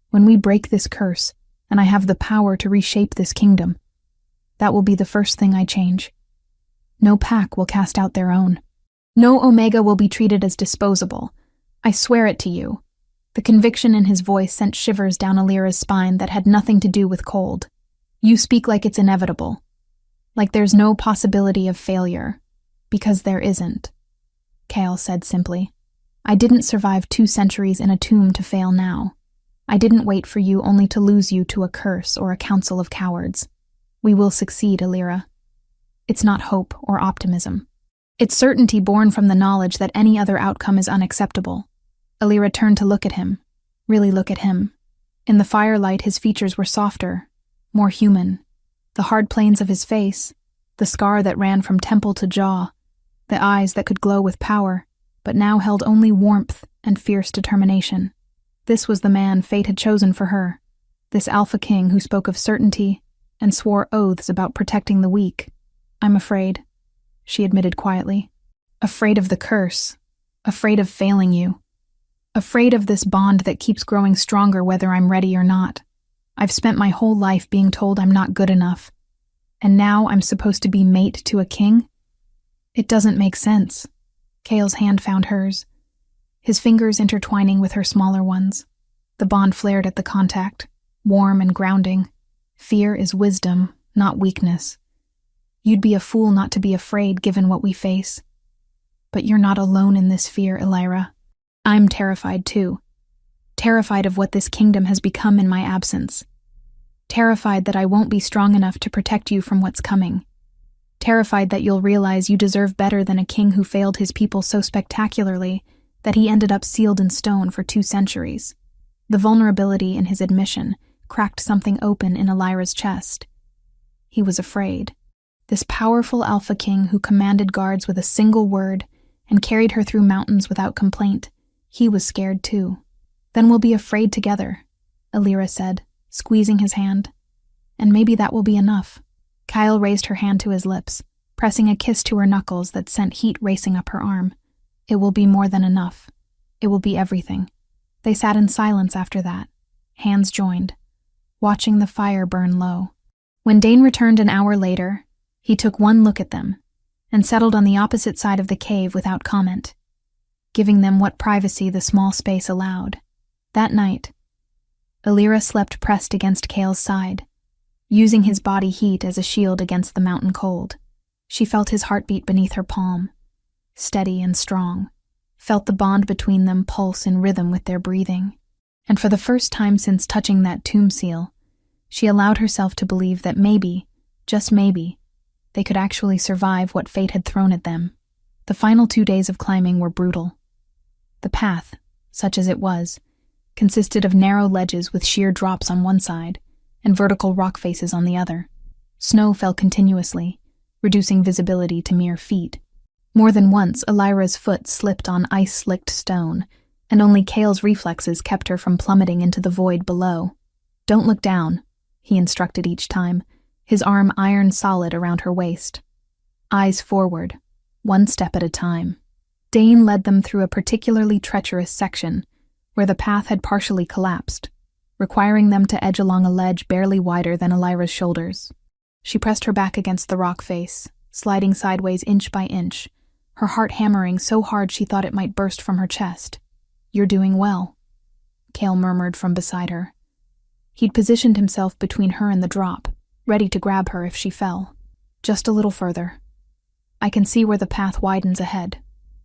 S1: when we break this curse, and I have the power to reshape this kingdom, that will be the first thing I change. No pack will cast out their own. No Omega will be treated as disposable. I swear it to you. The conviction in his voice sent shivers down Elira's spine that had nothing to do with cold. You speak like it's inevitable. Like there's no possibility of failure. Because there isn't, Kale said simply. I didn't survive 2 centuries in a tomb to fail now. I didn't wait for you only to lose you to a curse or a council of cowards. We will succeed, Elira. It's not hope or optimism. It's certainty born from the knowledge that any other outcome is unacceptable. Elira turned to look at him, really look at him. In the firelight, his features were softer, more human. The hard planes of his face, the scar that ran from temple to jaw, the eyes that could glow with power, but now held only warmth and fierce determination. This was the man fate had chosen for her, this Alpha King who spoke of certainty and swore oaths about protecting the weak. I'm afraid, she admitted quietly. Afraid of the curse, afraid of failing you, afraid of this bond that keeps growing stronger whether I'm ready or not. I've spent my whole life being told I'm not good enough, and now I'm supposed to be mate to a king? It doesn't make sense. Kale's hand found hers, his fingers intertwining with her smaller ones. The bond flared at the contact, warm and grounding. Fear is wisdom, not weakness. You'd be a fool not to be afraid given what we face. But you're not alone in this fear, Elira. I'm terrified too. Terrified of what this kingdom has become in my absence. Terrified that I won't be strong enough to protect you from what's coming. Terrified that you'll realize you deserve better than a king who failed his people so spectacularly that he ended up sealed in stone for 2 centuries. The vulnerability in his admission cracked something open in Elira's chest. He was afraid. This powerful Alpha King who commanded guards with a single word and carried her through mountains without complaint, he was scared too. Then we'll be afraid together, Elira said, squeezing his hand. And maybe that will be enough. Kyle raised her hand to his lips, pressing a kiss to her knuckles that sent heat racing up her arm. It will be more than enough. It will be everything. They sat in silence after that, hands joined, watching the fire burn low. When Dane returned an hour later, he took one look at them and settled on the opposite side of the cave without comment, giving them what privacy the small space allowed. That night, Elira slept pressed against Kale's side, using his body heat as a shield against the mountain cold. She felt his heartbeat beneath her palm, steady and strong, felt the bond between them pulse in rhythm with their breathing. And for the first time since touching that tomb seal, she allowed herself to believe that maybe, just maybe, they could actually survive what fate had thrown at them. The final 2 days of climbing were brutal. The path, such as it was, consisted of narrow ledges with sheer drops on one side and vertical rock faces on the other. Snow fell continuously, reducing visibility to mere feet. More than once, Elira's foot slipped on ice-slicked stone, and only Kale's reflexes kept her from plummeting into the void below. Don't look down, he instructed each time, his arm iron solid around her waist. Eyes forward, one step at a time. Dane led them through a particularly treacherous section, where the path had partially collapsed, requiring them to edge along a ledge barely wider than Elira's shoulders. She pressed her back against the rock face, sliding sideways inch by inch, her heart hammering so hard she thought it might burst from her chest. "You're doing well," Cale murmured from beside her. He'd positioned himself between her and the drop, ready to grab her if she fell. "Just a little further. I can see where the path widens ahead."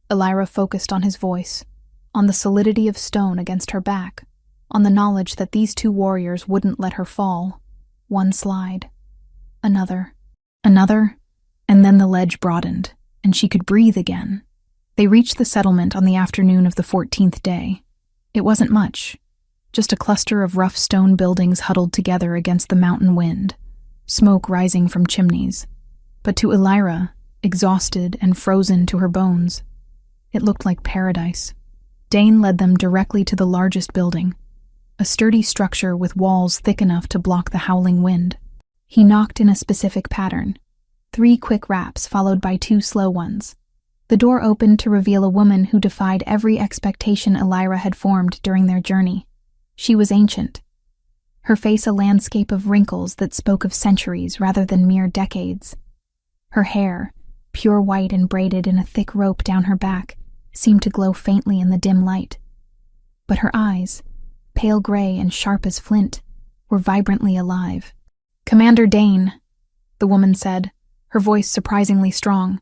S1: Elira focused on his voice, on the solidity of stone against her back, on the knowledge that these two warriors wouldn't let her fall. One slide. Another. And then the ledge broadened, and she could breathe again. They reached the settlement on the afternoon of the 14th day. It wasn't much, just a cluster of rough stone buildings huddled together against the mountain wind, smoke rising from chimneys. But to Elira, exhausted and frozen to her bones, it looked like paradise. Dane led them directly to the largest building, a sturdy structure with walls thick enough to block the howling wind. He knocked in a specific pattern, 3 quick raps followed by 2 slow ones. The door opened to reveal a woman who defied every expectation Elira had formed during their journey. She was ancient, her face a landscape of wrinkles that spoke of centuries rather than mere decades. Her hair, pure white and braided in a thick rope down her back, seemed to glow faintly in the dim light. But her eyes, pale gray and sharp as flint, were vibrantly alive. "Commander Dane," the woman said, her voice surprisingly strong.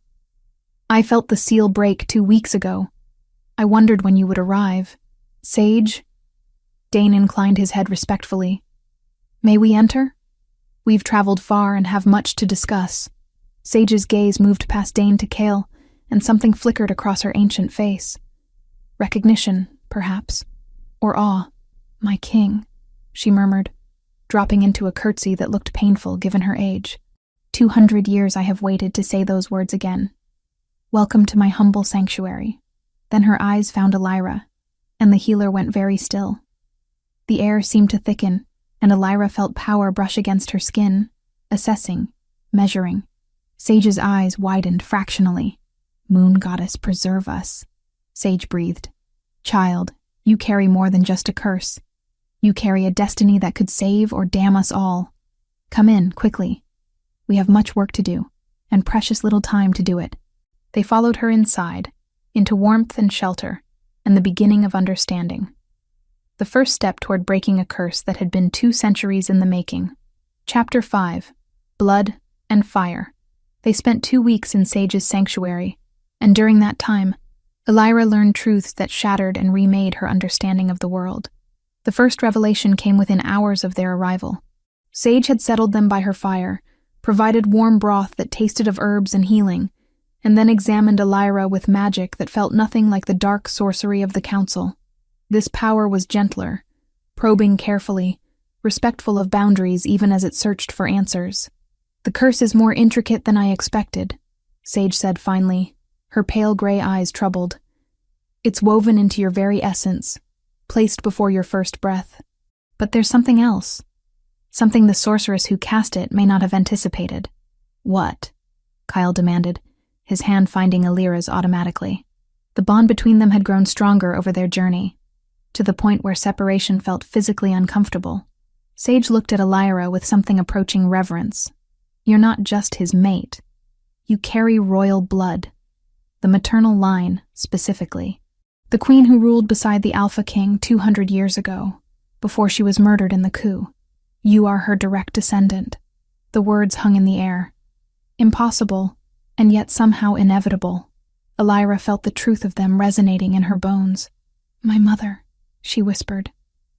S1: "I felt the seal break 2 weeks ago. I wondered when you would arrive. Sage?" Dane inclined his head respectfully. "May we enter? We've traveled far and have much to discuss." Sage's gaze moved past Dane to Cale, and something flickered across her ancient face. Recognition, perhaps, or awe. "My king," she murmured, dropping into a curtsy that looked painful given her age. 200 years I have waited to say those words again. "Welcome to my humble sanctuary." Then her eyes found Elira, and the healer went very still. The air seemed to thicken, and Elira felt power brush against her skin, assessing, measuring. Sage's eyes widened fractionally. "Moon goddess, preserve us," Sage breathed. "Child, you carry more than just a curse. You carry a destiny that could save or damn us all. Come in, quickly. We have much work to do, and precious little time to do it." They followed her inside, into warmth and shelter, and the beginning of understanding. The first step toward breaking a curse that had been 2 centuries in the making. Chapter 5. Blood and Fire. They spent 2 weeks in Sage's sanctuary, and during that time, Elira learned truths that shattered and remade her understanding of the world. The first revelation came within hours of their arrival. Sage had settled them by her fire, provided warm broth that tasted of herbs and healing, and then examined Elira with magic that felt nothing like the dark sorcery of the council. This power was gentler, probing carefully, respectful of boundaries even as it searched for answers. "The curse is more intricate than I expected," Sage said finally, her pale gray eyes troubled. "It's woven into your very essence, placed before your first breath. But there's something else. Something the sorceress who cast it may not have anticipated." "What?" Kyle demanded, his hand finding Elira's automatically. The bond between them had grown stronger over their journey, to the point where separation felt physically uncomfortable. Sage looked at Elira with something approaching reverence. "You're not just his mate. You carry royal blood. The maternal line, specifically. The queen who ruled beside the Alpha King 200 years ago, before she was murdered in the coup. You are her direct descendant." The words hung in the air. Impossible, and yet somehow inevitable. Elira felt the truth of them resonating in her bones. "My mother," she whispered.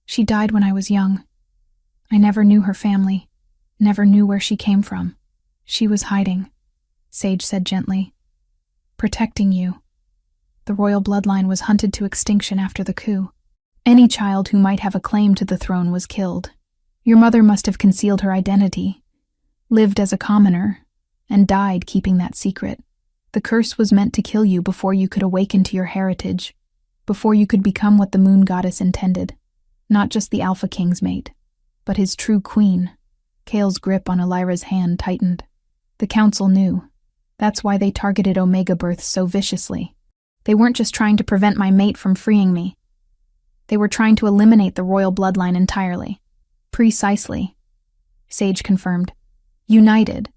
S1: "She died when I was young. I never knew her family, never knew where she came from. She was hiding," Sage said gently. "Protecting you. The royal bloodline was hunted to extinction after the coup. Any child who might have a claim to the throne was killed. Your mother must have concealed her identity, lived as a commoner, and died keeping that secret. The curse was meant to kill you before you could awaken to your heritage, before you could become what the moon goddess intended. Not just the Alpha King's mate, but his true queen." Cale's grip on Elira's hand tightened. "The council knew. That's why they targeted Omega births so viciously. They weren't just trying to prevent my mate from freeing me. They were trying to eliminate the royal bloodline entirely." "Precisely," Sage confirmed. "United,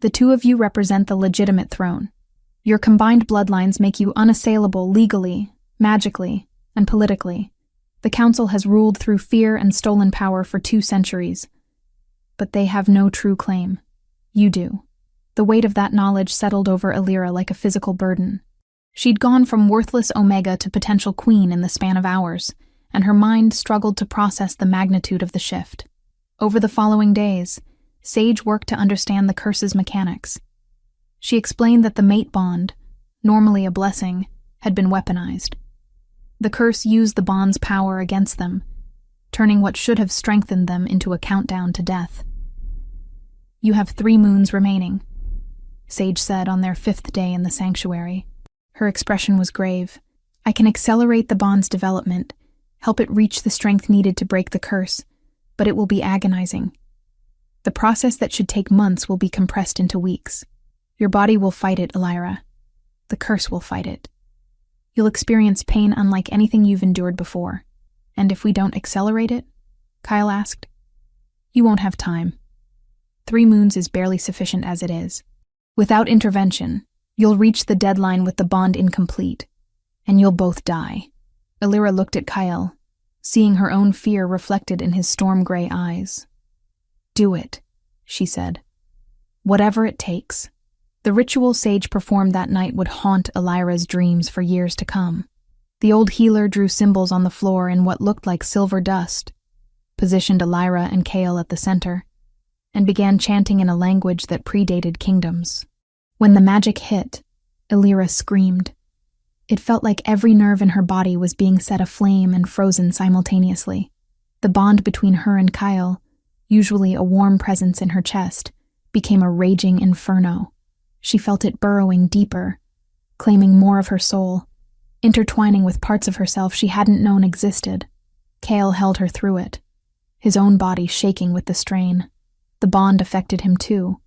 S1: The two of you represent the legitimate throne. Your combined bloodlines make you unassailable legally, magically, and politically. The council has ruled through fear and stolen power for 2 centuries. But they have no true claim. You do. The weight of that knowledge settled over Alira like a physical burden. She'd gone from worthless Omega to potential queen in the span of hours, and her mind struggled to process the magnitude of the shift. Over the following days, Sage worked to understand the curse's mechanics. She explained that the mate bond, normally a blessing, had been weaponized. The curse used the bond's power against them, turning what should have strengthened them into a countdown to death. You have 3 moons remaining, Sage said on their 5th day in the sanctuary. Her expression was grave. I can accelerate the bond's development, help it reach the strength needed to break the curse, but it will be agonizing. The process that should take months will be compressed into weeks. Your body will fight it, Alira. The curse will fight it. You'll experience pain unlike anything you've endured before. And if we don't accelerate it? Kyle asked. You won't have time. 3 moons is barely sufficient as it is. Without intervention, you'll reach the deadline with the bond incomplete, and you'll both die. Alira looked at Kyle, seeing her own fear reflected in his storm-gray eyes. Do it, she said. Whatever it takes. The ritual Sage performed that night would haunt Alira's dreams for years to come. The old healer drew symbols on the floor in what looked like silver dust, positioned Alira and Kale at the center, and began chanting in a language that predated kingdoms. When the magic hit, Alira screamed. It felt like every nerve in her body was being set aflame and frozen simultaneously. The bond between her and Kyle, usually a warm presence in her chest, became a raging inferno. She felt it burrowing deeper, claiming more of her soul, intertwining with parts of herself she hadn't known existed. Kale held her through it, his own body shaking with the strain. The bond affected him too,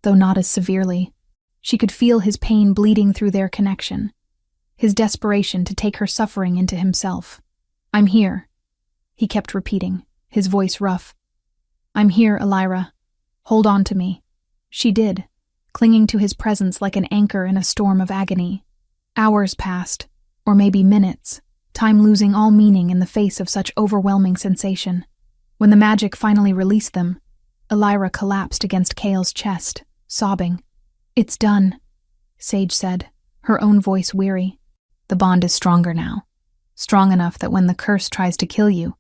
S1: though not as severely. She could feel his pain bleeding through their connection, his desperation to take her suffering into himself. I'm here, he kept repeating, his voice rough. I'm here, Alira. Hold on to me. She did, clinging to his presence like an anchor in a storm of agony. Hours passed, or maybe minutes, time losing all meaning in the face of such overwhelming sensation. When the magic finally released them, Alira collapsed against Kale's chest, sobbing. It's done, Sage said, her own voice weary. The bond is stronger now, strong enough that when the curse tries to kill you,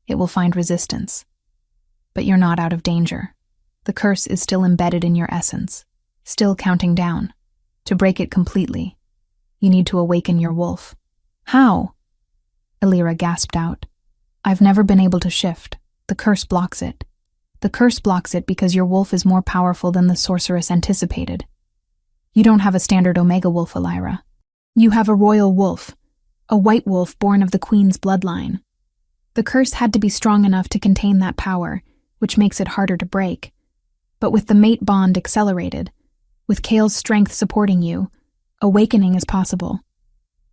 S1: it will find resistance. But you're not out of danger. The curse is still embedded in your essence, still counting down. To break it completely, you need to awaken your wolf. How? Alira gasped out. I've never been able to shift. The curse blocks it. The curse blocks it because your wolf is more powerful than the sorceress anticipated. You don't have a standard Omega wolf, Alira. You have a royal wolf, a white wolf born of the Queen's bloodline. The curse had to be strong enough to contain that power, which makes it harder to break. But with the mate bond accelerated, with Kale's strength supporting you, awakening is possible.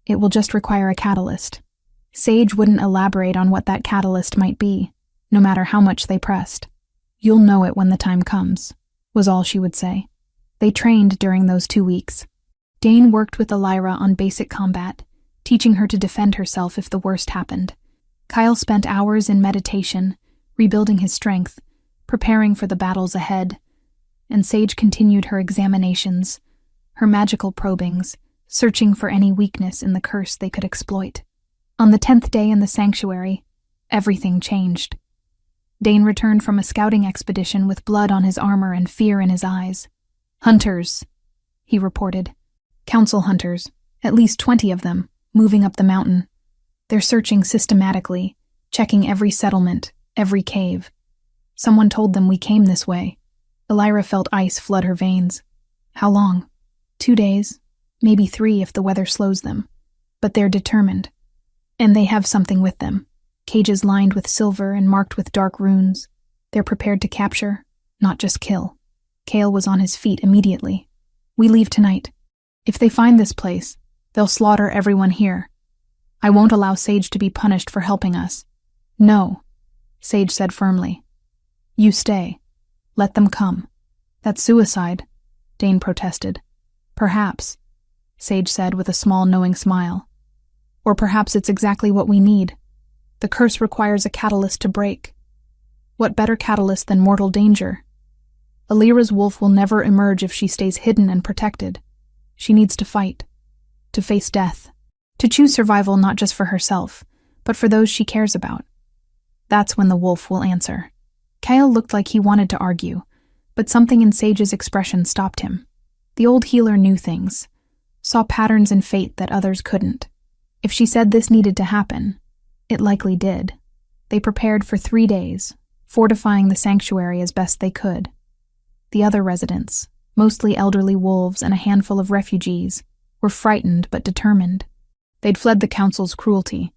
S1: It will just require a catalyst. Sage wouldn't elaborate on what that catalyst might be, no matter how much they pressed. You'll know it when the time comes, was all she would say. They trained during those 2 weeks. Dane worked with Alira on basic combat, teaching her to defend herself if the worst happened. Kyle spent hours in meditation, rebuilding his strength, preparing for the battles ahead, and Sage continued her examinations, her magical probings, searching for any weakness in the curse they could exploit. On the 10th day in the sanctuary, everything changed. Dane returned from a scouting expedition with blood on his armor and fear in his eyes. Hunters, he reported. Council hunters, at least 20 of them, moving up the mountain. They're searching systematically, checking every settlement, every cave. Someone told them we came this way. Alira felt ice flood her veins. How long? 2 days, maybe 3 if the weather slows them. But they're determined. And they have something with them. Cages lined with silver and marked with dark runes. They're prepared to capture, not just kill. Kale was on his feet immediately. We leave tonight. If they find this place, they'll slaughter everyone here. I won't allow Sage to be punished for helping us. No, Sage said firmly. You stay. Let them come. That's suicide. Dane protested. Perhaps, Sage said with a small knowing smile. Or perhaps it's exactly what we need. The curse requires a catalyst to break. What better catalyst than mortal danger? Alira's wolf will never emerge if she stays hidden and protected. She needs to fight, to face death, to choose survival not just for herself, but for those she cares about. That's when the wolf will answer. Kyle looked like he wanted to argue, but something in Sage's expression stopped him. The old healer knew things, saw patterns in fate that others couldn't. If she said this needed to happen, it likely did. They prepared for 3 days, fortifying the sanctuary as best they could. The other residents, mostly elderly wolves and a handful of refugees, were frightened but determined. They'd fled the council's cruelty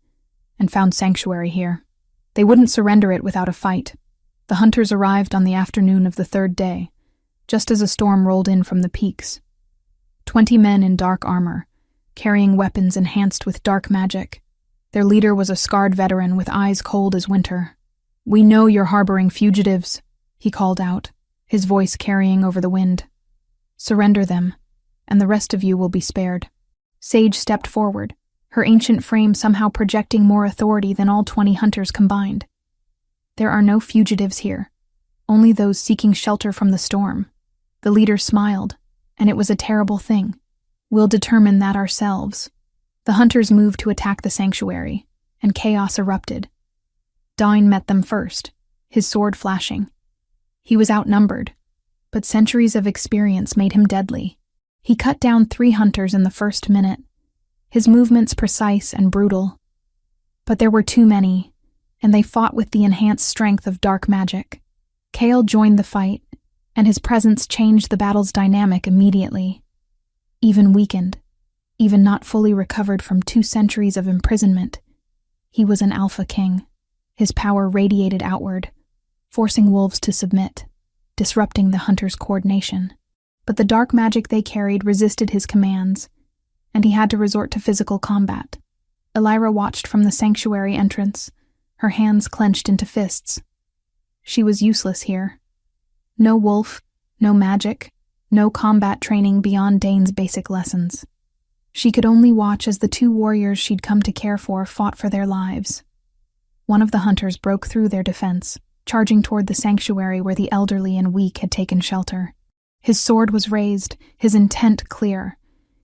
S1: and found sanctuary here. They wouldn't surrender it without a fight. The hunters arrived on the afternoon of the 3rd day, just as a storm rolled in from the peaks. 20 men in dark armor, carrying weapons enhanced with dark magic. Their leader was a scarred veteran with eyes cold as winter. "We know you're harboring fugitives," he called out, his voice carrying over the wind. "Surrender them, and the rest of you will be spared." Sage stepped forward, her ancient frame somehow projecting more authority than all 20 hunters combined. "There are no fugitives here, only those seeking shelter from the storm." The leader smiled, and it was a terrible thing. "We'll determine that ourselves." The hunters moved to attack the sanctuary, and chaos erupted. Dine met them first, his sword flashing. He was outnumbered, but centuries of experience made him deadly. He cut down 3 hunters in the first minute, his movements precise and brutal. But there were too many, and they fought with the enhanced strength of dark magic. Kale joined the fight, and his presence changed the battle's dynamic immediately. Even weakened, even not fully recovered from 2 centuries of imprisonment, he was an alpha king. His power radiated outward, forcing wolves to submit, disrupting the hunters' coordination. But the dark magic they carried resisted his commands, and he had to resort to physical combat. Elira watched from the sanctuary entrance, her hands clenched into fists. She was useless here. No wolf, no magic, no combat training beyond Dane's basic lessons. She could only watch as the 2 warriors she'd come to care for fought for their lives. One of the hunters broke through their defense, charging toward the sanctuary where the elderly and weak had taken shelter. His sword was raised, his intent clear.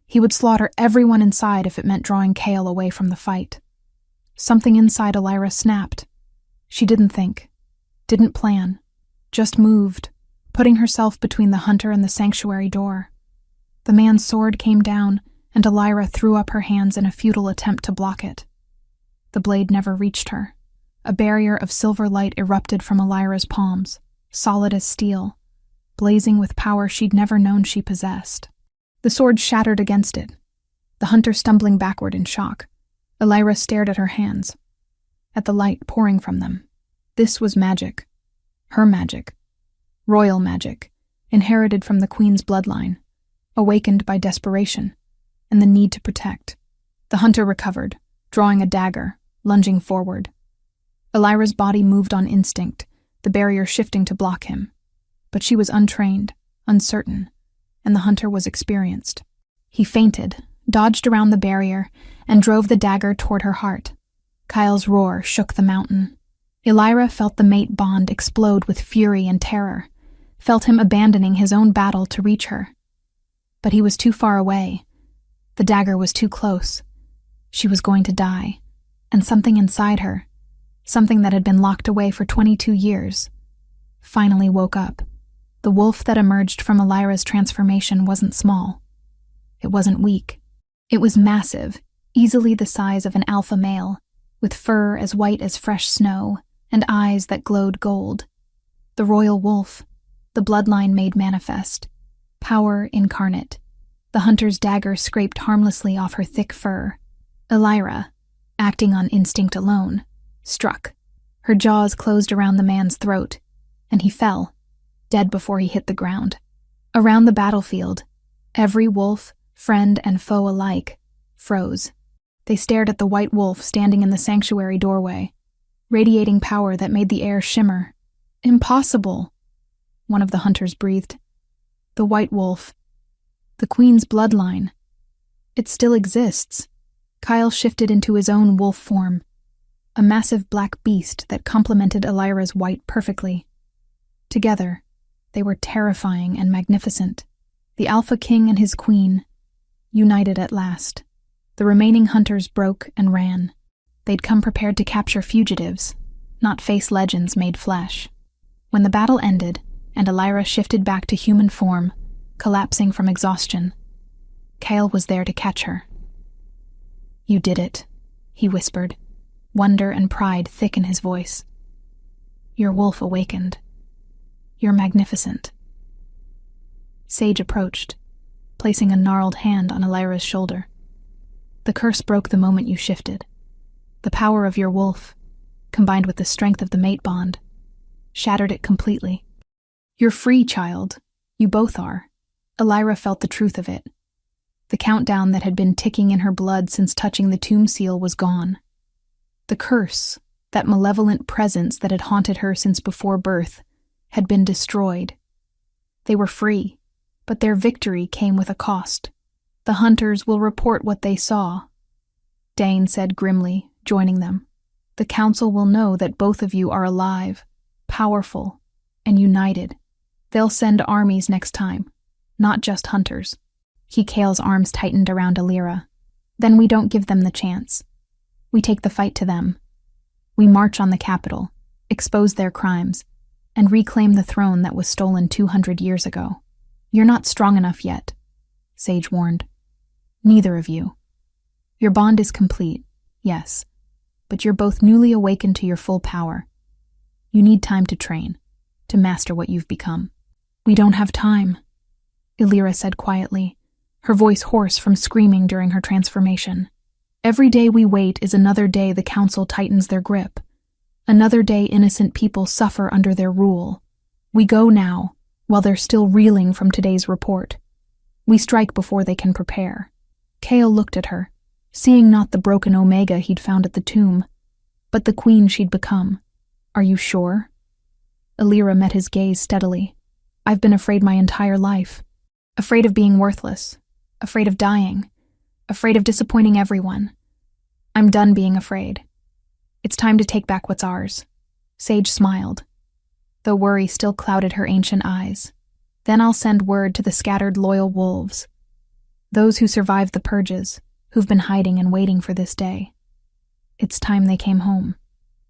S1: He would slaughter everyone inside if it meant drawing Kale away from the fight. Something inside Elira snapped. She didn't think, didn't plan, just moved, putting herself between the hunter and the sanctuary door. The man's sword came down, and Elira threw up her hands in a futile attempt to block it. The blade never reached her. A barrier of silver light erupted from Elira's palms, solid as steel, blazing with power she'd never known she possessed. The sword shattered against it, the hunter stumbling backward in shock. Elira stared at her hands, at the light pouring from them. This was magic. Her magic. Royal magic, inherited from the Queen's bloodline, awakened by desperation and the need to protect. The hunter recovered, drawing a dagger, lunging forward. Elira's body moved on instinct, the barrier shifting to block him. But she was untrained, uncertain, and the hunter was experienced. He feinted, dodged around the barrier, and drove the dagger toward her heart. Kyle's roar shook the mountain. Elira felt the mate bond explode with fury and terror, felt him abandoning his own battle to reach her. But he was too far away. The dagger was too close. She was going to die, and something inside her, something that had been locked away for 22 years, finally woke up. The wolf that emerged from Elira's transformation wasn't small. It wasn't weak. It was massive, easily the size of an alpha male, with fur as white as fresh snow and eyes that glowed gold. The royal wolf, the bloodline made manifest, power incarnate. The hunter's dagger scraped harmlessly off her thick fur. Elira, acting on instinct alone, struck. Her jaws closed around the man's throat, and he fell, dead before he hit the ground. Around the battlefield, every wolf, friend and foe alike, froze. They stared at the white wolf standing in the sanctuary doorway, radiating power that made the air shimmer. "Impossible," one of the hunters breathed. The white wolf, The Queen's bloodline. It still exists. Kyle shifted into his own wolf form, a massive black beast that complemented Elira's white perfectly. Together, they were terrifying and magnificent. The Alpha King and his queen, united at last. The remaining hunters broke and ran. They'd come prepared to capture fugitives, not face legends made flesh. When the battle ended, and Elira shifted back to human form, collapsing from exhaustion, Kyle was there to catch her. "You did it," he whispered, wonder and pride thick in his voice. "Your wolf awakened. You're magnificent." Sage approached, placing a gnarled hand on Elira's shoulder. "The curse broke the moment you shifted. The power of your wolf, combined with the strength of the mate bond, shattered it completely. You're free, child. You both are." Elira felt the truth of it. The countdown that had been ticking in her blood since touching the tomb seal was gone. The curse, that malevolent presence that had haunted her since before birth, had been destroyed. They were free, but their victory came with a cost. "The hunters will report what they saw," Dane said grimly, joining them. "The council will know that both of you are alive, powerful, and united. They'll send armies next time, not just hunters." Kale's arms tightened around Elira. "Then we don't give them the chance. We take the fight to them. We march on the capital, expose their crimes, and reclaim the throne that was stolen 200 years ago." "You're not strong enough yet," Sage warned. "Neither of you. Your bond is complete, yes, but you're both newly awakened to your full power. You need time to train, to master what you've become." "We don't have time," Elira said quietly, her voice hoarse from screaming during her transformation. "Every day we wait is another day the council tightens their grip. Another day innocent people suffer under their rule. We go now, while they're still reeling from today's report. We strike before they can prepare." Kale looked at her, seeing not the broken Omega he'd found at the tomb, but the queen she'd become. "Are you sure?" Elira met his gaze steadily. "I've been afraid my entire life. Afraid of being worthless. Afraid of dying. Afraid of disappointing everyone. I'm done being afraid. It's time to take back what's ours." Sage smiled, though worry still clouded her ancient eyes. "Then I'll send word to the scattered loyal wolves, those who survived the purges, who've been hiding and waiting for this day. It's time they came home."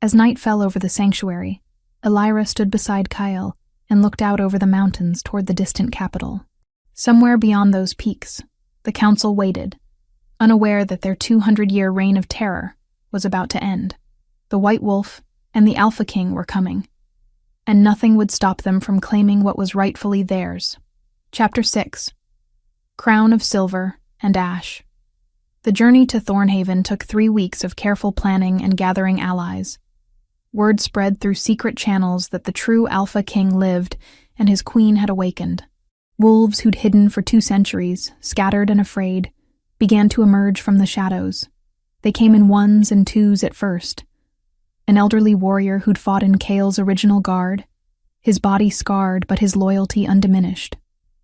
S1: As night fell over the sanctuary, Elira stood beside Kyle and looked out over the mountains toward the distant capital. Somewhere beyond those peaks, the council waited, unaware that their 200-year reign of terror was about to end. The White Wolf and the Alpha King were coming, and nothing would stop them from claiming what was rightfully theirs. Chapter 6. Crown of Silver and Ash. The journey to Thornhaven took 3 weeks of careful planning and gathering allies. Word spread through secret channels that the true Alpha King lived and his queen had awakened. Wolves who'd hidden for 2 centuries, scattered and afraid, began to emerge from the shadows. They came in 1s and 2s at first. An elderly warrior who'd fought in Kale's original guard, his body scarred but his loyalty undiminished.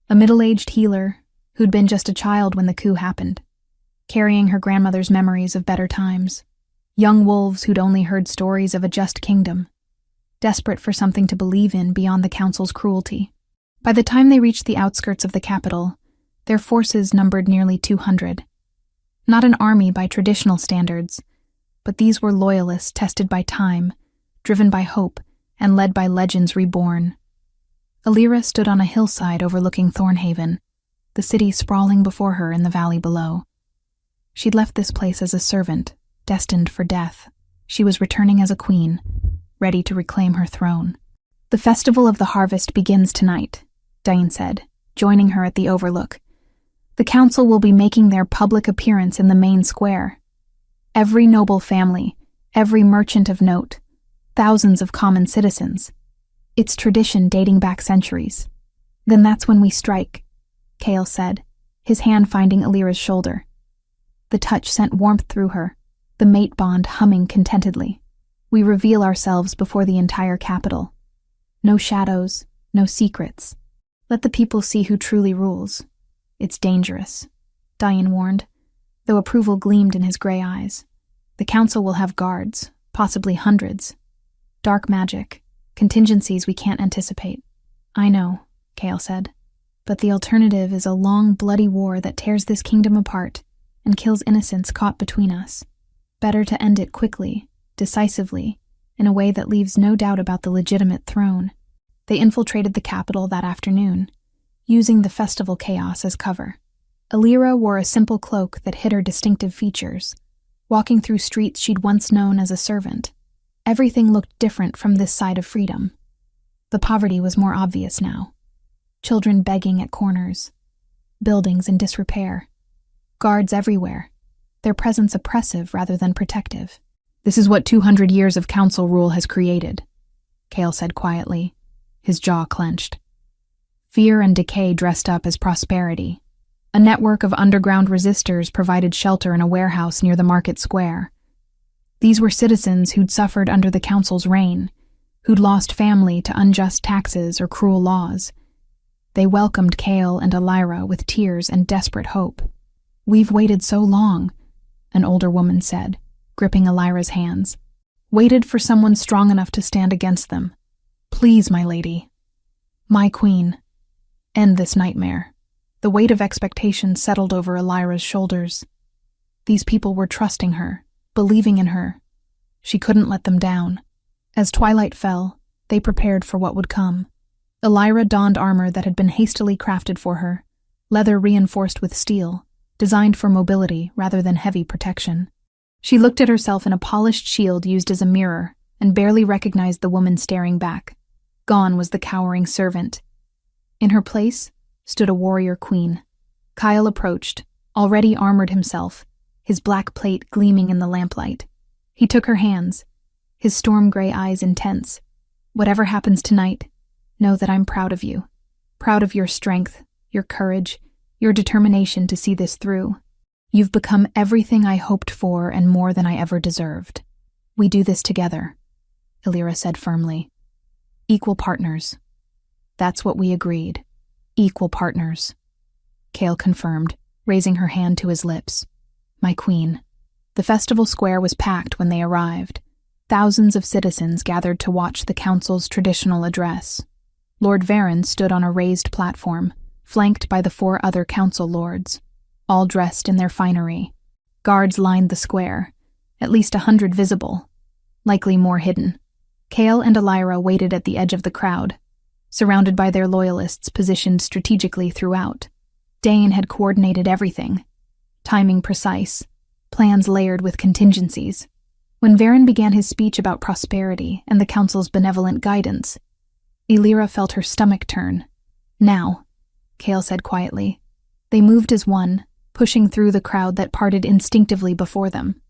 S1: A middle-aged healer who'd been just a child when the coup happened, carrying her grandmother's memories of better times. Young wolves who'd only heard stories of a just kingdom, desperate for something to believe in beyond the council's cruelty. By the time they reached the outskirts of the capital, their forces numbered nearly 200. Not an army by traditional standards, but these were loyalists tested by time, driven by hope, and led by legends reborn. Elira stood on a hillside overlooking Thornhaven, the city sprawling before her in the valley below. She'd left this place as a servant, destined for death. She was returning as a queen, ready to reclaim her throne. "The Festival of the Harvest begins tonight," Dane said, joining her at the overlook. "The council will be making their public appearance in the main square. Every noble family, every merchant of note, thousands of common citizens. It's tradition dating back centuries." "Then that's when we strike," Kale said, his hand finding Elira's shoulder. The touch sent warmth through her, the mate bond humming contentedly. "We reveal ourselves before the entire capital. No shadows, no secrets. Let the people see who truly rules." It's dangerous, Diane warned, though approval gleamed in his gray eyes. The council will have guards, possibly hundreds. Dark magic, contingencies we can't anticipate. I know, Kale said, but the alternative is a long, bloody war that tears this kingdom apart and kills innocents caught between us. Better to end it quickly, decisively, in a way that leaves no doubt about the legitimate throne. They infiltrated the capital that afternoon, using the festival chaos as cover. Alira wore a simple cloak that hid her distinctive features, walking through streets she'd once known as a servant. Everything looked different from this side of freedom. The poverty was more obvious now. Children begging at corners, buildings in disrepair, guards everywhere, their presence oppressive rather than protective. This is what 200 years of council rule has created, Kale said quietly, his jaw clenched. Fear and decay dressed up as prosperity. A network of underground resistors provided shelter in a warehouse near the market square. These were citizens who'd suffered under the council's reign, who'd lost family to unjust taxes or cruel laws. They welcomed Kale and Alira with tears and desperate hope. We've waited so long, an older woman said, gripping Alira's hands. Waited for someone strong enough to stand against them. Please, my lady. My queen. End this nightmare. The weight of expectation settled over Alira's shoulders. These people were trusting her, believing in her. She couldn't let them down. As twilight fell, they prepared for what would come. Alira donned armor that had been hastily crafted for her, leather reinforced with steel, designed for mobility rather than heavy protection. She looked at herself in a polished shield used as a mirror and barely recognized the woman staring back. Gone was the cowering servant. In her place stood a warrior queen. Kyle approached, already armored himself, his black plate gleaming in the lamplight. He took her hands, his storm-gray eyes intense. Whatever happens tonight, know that I'm proud of you. Proud of your strength, your courage, your determination to see this through. You've become everything I hoped for and more than I ever deserved. We do this together, Alira said firmly. Equal partners. That's what we agreed. Equal partners. Kale confirmed, raising her hand to his lips. My queen. The festival square was packed when they arrived. Thousands of citizens gathered to watch the council's traditional address. Lord Varen stood on a raised platform, flanked by the 4 other council lords, all dressed in their finery. Guards lined the square, at least 100 visible, likely more hidden. Kale and Alira waited at the edge of the crowd, surrounded by their loyalists positioned strategically throughout. Dane had coordinated everything, timing precise, plans layered with contingencies. When Varen began his speech about prosperity and the council's benevolent guidance, Alira felt her stomach turn. Now, Kale said quietly. They moved as one, pushing through the crowd that parted instinctively before them.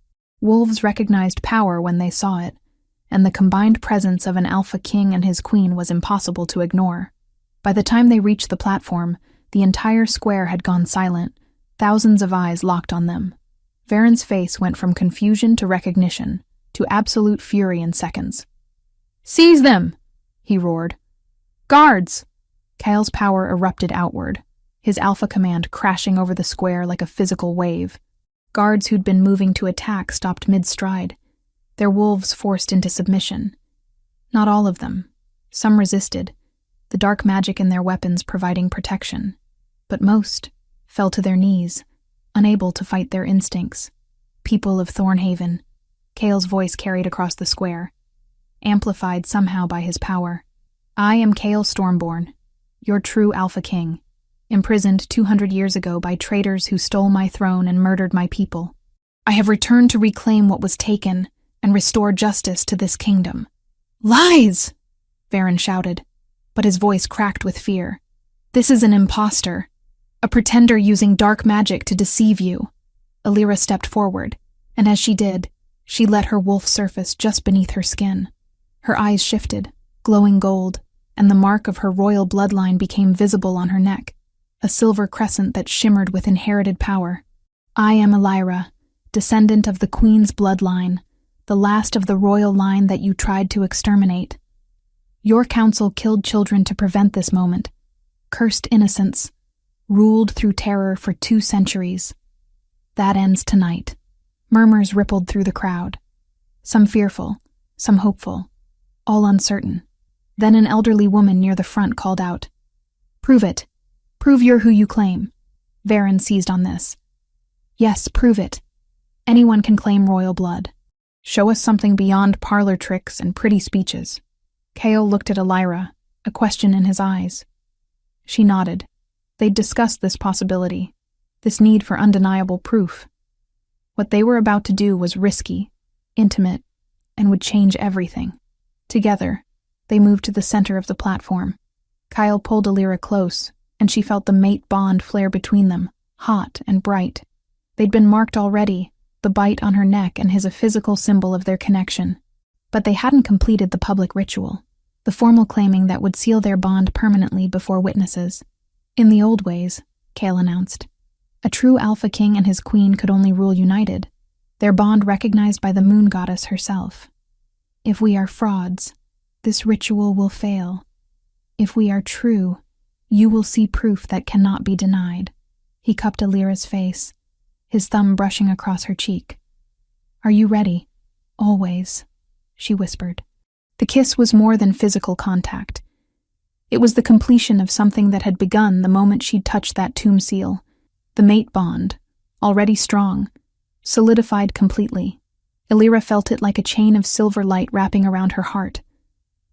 S1: Wolves recognized power when they saw it, and the combined presence of an alpha king and his queen was impossible to ignore. By the time they reached the platform, the entire square had gone silent, thousands of eyes locked on them. Varen's face went from confusion to recognition, to absolute fury in seconds. Seize them! He roared. Guards! Kyle's power erupted outward, his alpha command crashing over the square like a physical wave. Guards who'd been moving to attack stopped mid-stride, their wolves forced into submission. Not all of them. Some resisted, the dark magic in their weapons providing protection. But most fell to their knees, unable to fight their instincts. People of Thornhaven, Kale's voice carried across the square, amplified somehow by his power. I am Kale Stormborn, your true Alpha King, imprisoned 200 years ago by traitors who stole my throne and murdered my people. I have returned to reclaim what was taken and restore justice to this kingdom. Lies! Varen shouted, but his voice cracked with fear. This is an imposter, a pretender using dark magic to deceive you. Alira stepped forward, and as she did, she let her wolf surface just beneath her skin. Her eyes shifted, glowing gold, and the mark of her royal bloodline became visible on her neck, a silver crescent that shimmered with inherited power. I am Alira, descendant of the Queen's bloodline, the last of the royal line that you tried to exterminate. Your council killed children to prevent this moment, cursed innocents, ruled through terror for 2 centuries. That ends tonight. Murmurs rippled through the crowd. Some fearful, some hopeful, all uncertain. Then an elderly woman near the front called out, "Prove it. Prove you're who you claim." Varen seized on this. "Yes, prove it. Anyone can claim royal blood. Show us something beyond parlor tricks and pretty speeches." Kale looked at Elira, a question in his eyes. She nodded. They'd discussed this possibility, this need for undeniable proof. What they were about to do was risky, intimate, and would change everything. Together, they moved to the center of the platform. Kyle pulled Elira close, and she felt the mate bond flare between them, hot and bright. They'd been marked already, the bite on her neck and his a physical symbol of their connection. But they hadn't completed the public ritual, the formal claiming that would seal their bond permanently before witnesses. In the old ways, Kale announced, a true Alpha King and his queen could only rule united, their bond recognized by the moon goddess herself. If we are frauds, this ritual will fail. If we are true, you will see proof that cannot be denied. He cupped Elira's face, his thumb brushing across her cheek. "Are you ready? Always," she whispered. The kiss was more than physical contact. It was the completion of something that had begun the moment she'd touched that tomb seal. The mate bond, already strong, solidified completely. Elira felt it like a chain of silver light wrapping around her heart,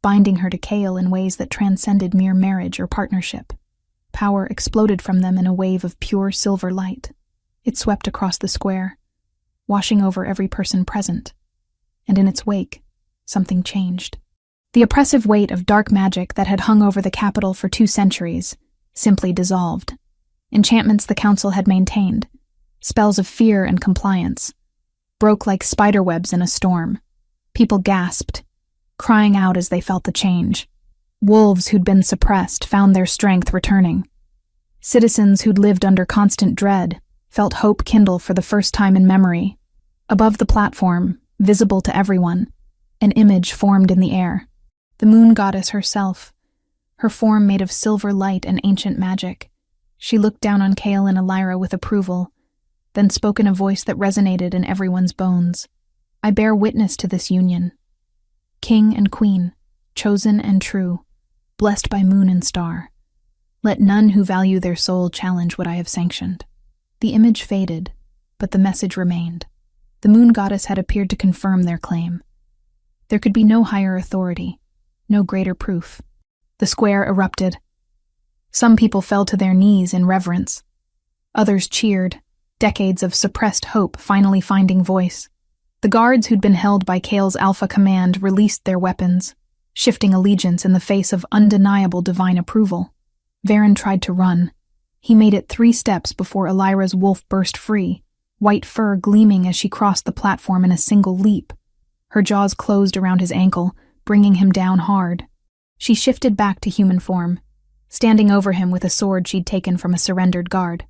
S1: binding her to Kale in ways that transcended mere marriage or partnership. Power exploded from them in a wave of pure silver light. It swept across the square, washing over every person present. And in its wake, something changed. The oppressive weight of dark magic that had hung over the capital for 2 centuries simply dissolved. Enchantments the council had maintained, spells of fear and compliance, broke like spiderwebs in a storm. People gasped, crying out as they felt the change. Wolves who'd been suppressed found their strength returning. Citizens who'd lived under constant dread felt hope kindle for the first time in memory. Above the platform, visible to everyone, an image formed in the air. The moon goddess herself, her form made of silver light and ancient magic. She looked down on Kale and Elira with approval, then spoke in a voice that resonated in everyone's bones. "I bear witness to this union. King and queen, chosen and true, blessed by moon and star. Let none who value their soul challenge what I have sanctioned." The image faded, but the message remained. The moon goddess had appeared to confirm their claim. There could be no higher authority, no greater proof. The square erupted. Some people fell to their knees in reverence. Others cheered, decades of suppressed hope finally finding voice. The guards who'd been held by Kale's alpha command released their weapons, shifting allegiance in the face of undeniable divine approval. Varen tried to run. He made it 3 steps before Elira's wolf burst free, white fur gleaming as she crossed the platform in a single leap. Her jaws closed around his ankle, bringing him down hard. She shifted back to human form, standing over him with a sword she'd taken from a surrendered guard.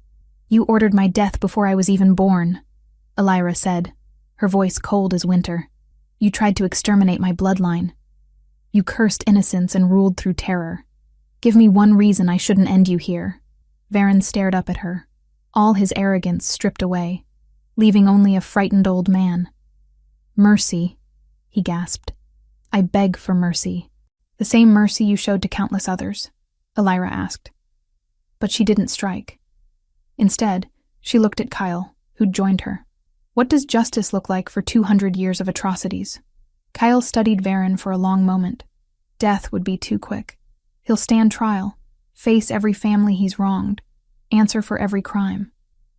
S1: "You ordered my death before I was even born," Elira said, her voice cold as winter. "You tried to exterminate my bloodline. You cursed innocence and ruled through terror. Give me one reason I shouldn't end you here." Varen stared up at her, all his arrogance stripped away, leaving only a frightened old man. "Mercy," he gasped. "I beg for mercy. The same mercy you showed to countless others," Elira asked. But she didn't strike. Instead, she looked at Kyle, who'd joined her. "What does justice look like for 200 years of atrocities?" Kyle studied Varen for a long moment. Death would be too quick. He'll stand trial, face every family he's wronged, answer for every crime.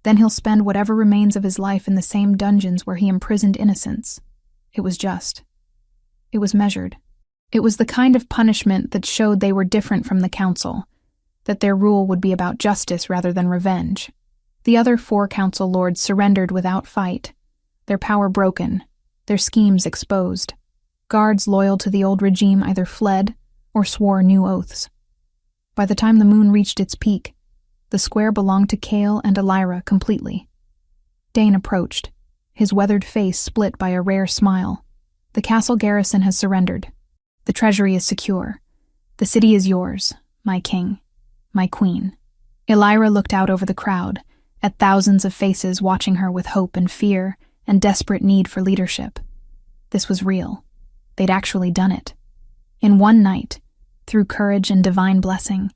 S1: Then he'll spend whatever remains of his life in the same dungeons where he imprisoned innocents. It was just. It was measured. It was the kind of punishment that showed they were different from the council, that their rule would be about justice rather than revenge. The other 4 council lords surrendered without fight, their power broken, their schemes exposed. Guards loyal to the old regime either fled or swore new oaths. By the time the moon reached its peak, the square belonged to Kale and Elira completely. Dane approached, his weathered face split by a rare smile. "The castle garrison has surrendered. The treasury is secure. The city is yours, my king, my queen." Elira looked out over the crowd, at thousands of faces watching her with hope and fear and desperate need for leadership. This was real. They'd actually done it. In one night, through courage and divine blessing,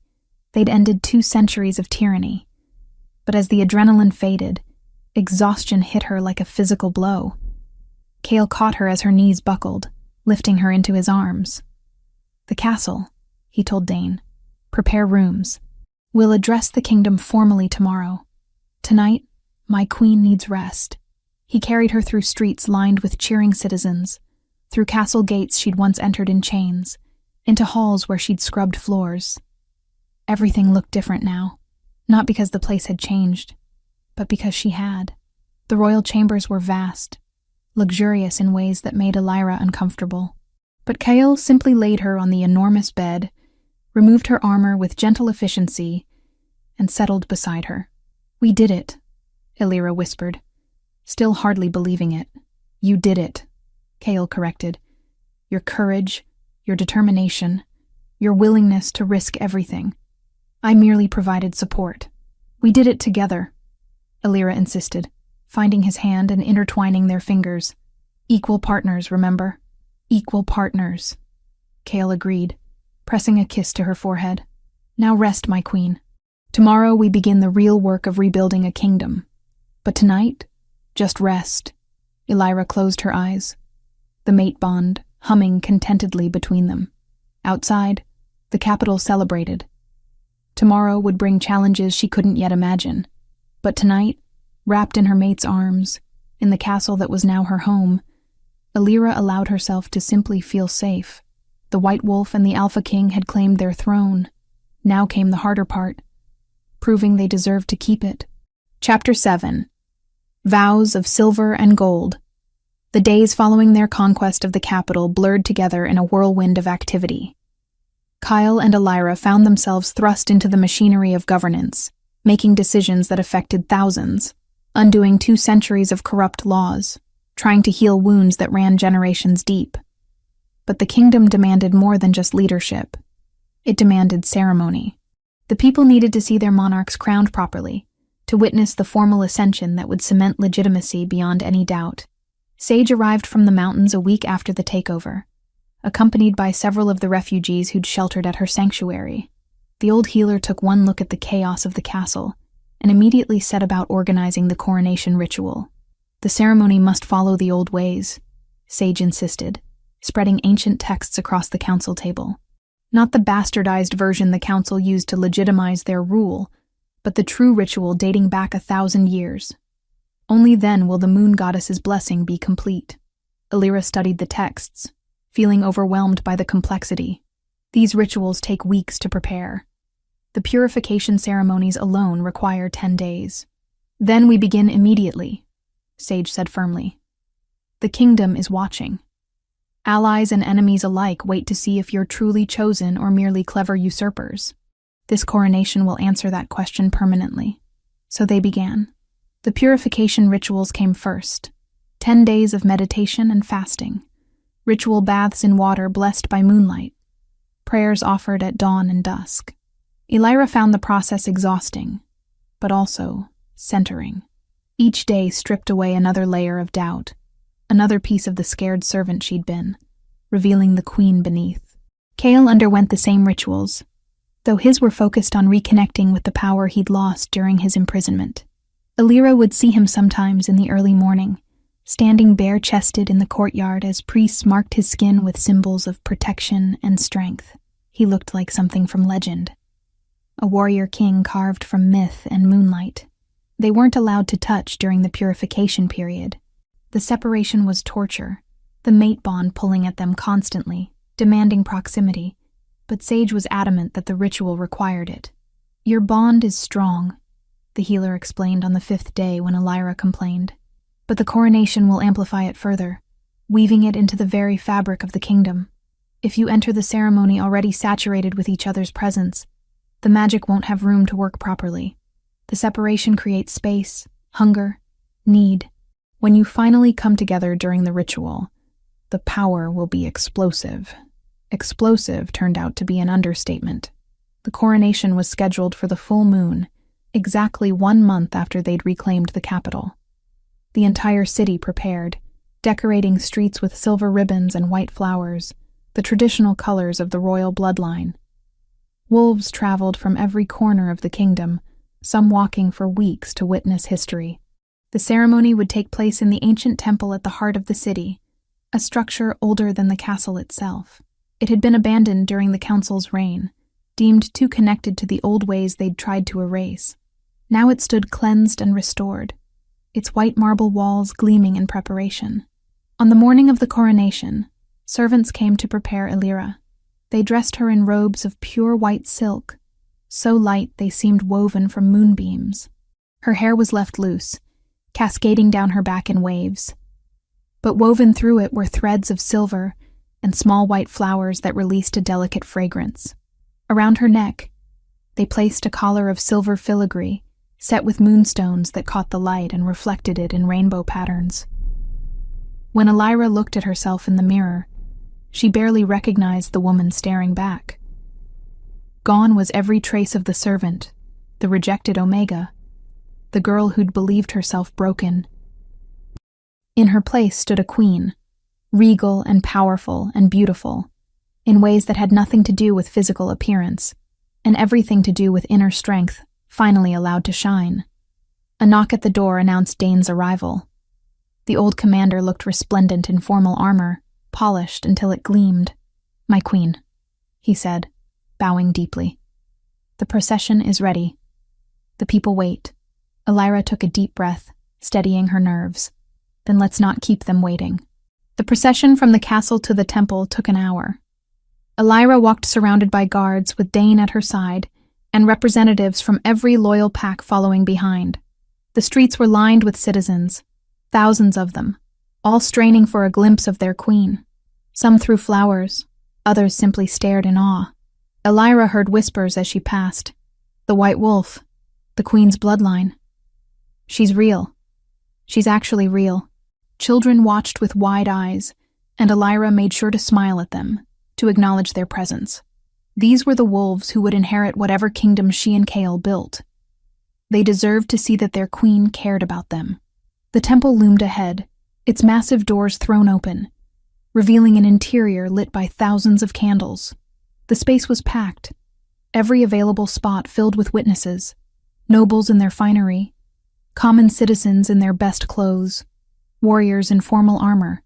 S1: they'd ended 2 centuries of tyranny. But as the adrenaline faded, exhaustion hit her like a physical blow. Cale caught her as her knees buckled, lifting her into his arms. "The castle," he told Dane. "Prepare rooms. We'll address the kingdom formally tomorrow. Tonight, my queen needs rest." He carried her through streets lined with cheering citizens, through castle gates she'd once entered in chains, into halls where she'd scrubbed floors. Everything looked different now, not because the place had changed, but because she had. The royal chambers were vast, luxurious in ways that made Elira uncomfortable. But Cale simply laid her on the enormous bed, removed her armor with gentle efficiency, and settled beside her. "We did it," Elira whispered, still hardly believing it. "You did it," Cale corrected. "Your courage, your determination, your willingness to risk everything. I merely provided support. We did it together," Elira insisted, finding his hand and intertwining their fingers. "Equal partners, remember? Equal partners." Cale agreed, pressing a kiss to her forehead. "Now rest, my queen. Tomorrow we begin the real work of rebuilding a kingdom. But tonight, just rest." Elira closed her eyes, the mate bond humming contentedly between them. Outside, the capital celebrated. Tomorrow would bring challenges she couldn't yet imagine. But tonight, wrapped in her mate's arms, in the castle that was now her home, Elira allowed herself to simply feel safe. The White Wolf and the Alpha King had claimed their throne. Now came the harder part, proving they deserved to keep it. Chapter 7. Vows of Silver and Gold. The days following their conquest of the capital blurred together in a whirlwind of activity. Kyle and Elira found themselves thrust into the machinery of governance, making decisions that affected thousands, undoing 2 centuries of corrupt laws, trying to heal wounds that ran generations deep. But the kingdom demanded more than just leadership. It demanded ceremony. The people needed to see their monarchs crowned properly, to witness the formal ascension that would cement legitimacy beyond any doubt. Sage arrived from the mountains a week after the takeover, accompanied by several of the refugees who'd sheltered at her sanctuary. The old healer took one look at the chaos of the castle and immediately set about organizing the coronation ritual. The ceremony must follow the old ways, Sage insisted, spreading ancient texts across the council table. Not the bastardized version the council used to legitimize their rule, but the true ritual dating back 1,000 years. Only then will the moon goddess's blessing be complete. Elira studied the texts, feeling overwhelmed by the complexity. These rituals take weeks to prepare. The purification ceremonies alone require 10 days. "Then we begin immediately," Sage said firmly. "The kingdom is watching. Allies and enemies alike wait to see if you're truly chosen or merely clever usurpers. This coronation will answer that question permanently." So they began. The purification rituals came first. 10 days of meditation and fasting. Ritual baths in water blessed by moonlight. Prayers offered at dawn and dusk. Elira found the process exhausting, but also centering. Each day stripped away another layer of doubt, another piece of the scared servant she'd been, revealing the queen beneath. Cale underwent the same rituals, though his were focused on reconnecting with the power he'd lost during his imprisonment. Elira would see him sometimes in the early morning, standing bare-chested in the courtyard as priests marked his skin with symbols of protection and strength. He looked like something from legend, a warrior king carved from myth and moonlight. They weren't allowed to touch during the purification period. The separation was torture, the mate bond pulling at them constantly, demanding proximity, but Sage was adamant that the ritual required it. "Your bond is strong," the healer explained on the 5th day when Elira complained. "But the coronation will amplify it further, weaving it into the very fabric of the kingdom. If you enter the ceremony already saturated with each other's presence, the magic won't have room to work properly. The separation creates space, hunger, need. When you finally come together during the ritual, the power will be explosive." Explosive turned out to be an understatement. The coronation was scheduled for the full moon, exactly 1 month after they'd reclaimed the capital. The entire city prepared, decorating streets with silver ribbons and white flowers, the traditional colors of the royal bloodline. Wolves traveled from every corner of the kingdom, some walking for weeks to witness history. The ceremony would take place in the ancient temple at the heart of the city, a structure older than the castle itself. It had been abandoned during the council's reign, deemed too connected to the old ways they'd tried to erase. Now it stood cleansed and restored, its white marble walls gleaming in preparation. On the morning of the coronation, servants came to prepare Elira. They dressed her in robes of pure white silk, so light they seemed woven from moonbeams. Her hair was left loose, cascading down her back in waves. But woven through it were threads of silver and small white flowers that released a delicate fragrance. Around her neck, they placed a collar of silver filigree, set with moonstones that caught the light and reflected it in rainbow patterns. When Elira looked at herself in the mirror, she barely recognized the woman staring back. Gone was every trace of the servant, the rejected Omega, the girl who'd believed herself broken. In her place stood a queen, regal and powerful and beautiful, in ways that had nothing to do with physical appearance, and everything to do with inner strength, finally allowed to shine. A knock at the door announced Dane's arrival. The old commander looked resplendent in formal armor, polished until it gleamed. "My queen," he said, bowing deeply. "The procession is ready. The people wait." Elira took a deep breath, steadying her nerves. "Then let's not keep them waiting." The procession from the castle to the temple took an hour. Elira walked surrounded by guards with Dane at her side, and representatives from every loyal pack following behind. The streets were lined with citizens, thousands of them, all straining for a glimpse of their queen. Some threw flowers, others simply stared in awe. Elira heard whispers as she passed. "The White Wolf, the queen's bloodline. She's real. She's actually real." Children watched with wide eyes, and Elira made sure to smile at them, to acknowledge their presence. These were the wolves who would inherit whatever kingdom she and Kale built. They deserved to see that their queen cared about them. The temple loomed ahead, its massive doors thrown open, revealing an interior lit by thousands of candles. The space was packed, every available spot filled with witnesses, nobles in their finery, common citizens in their best clothes, warriors in formal armor.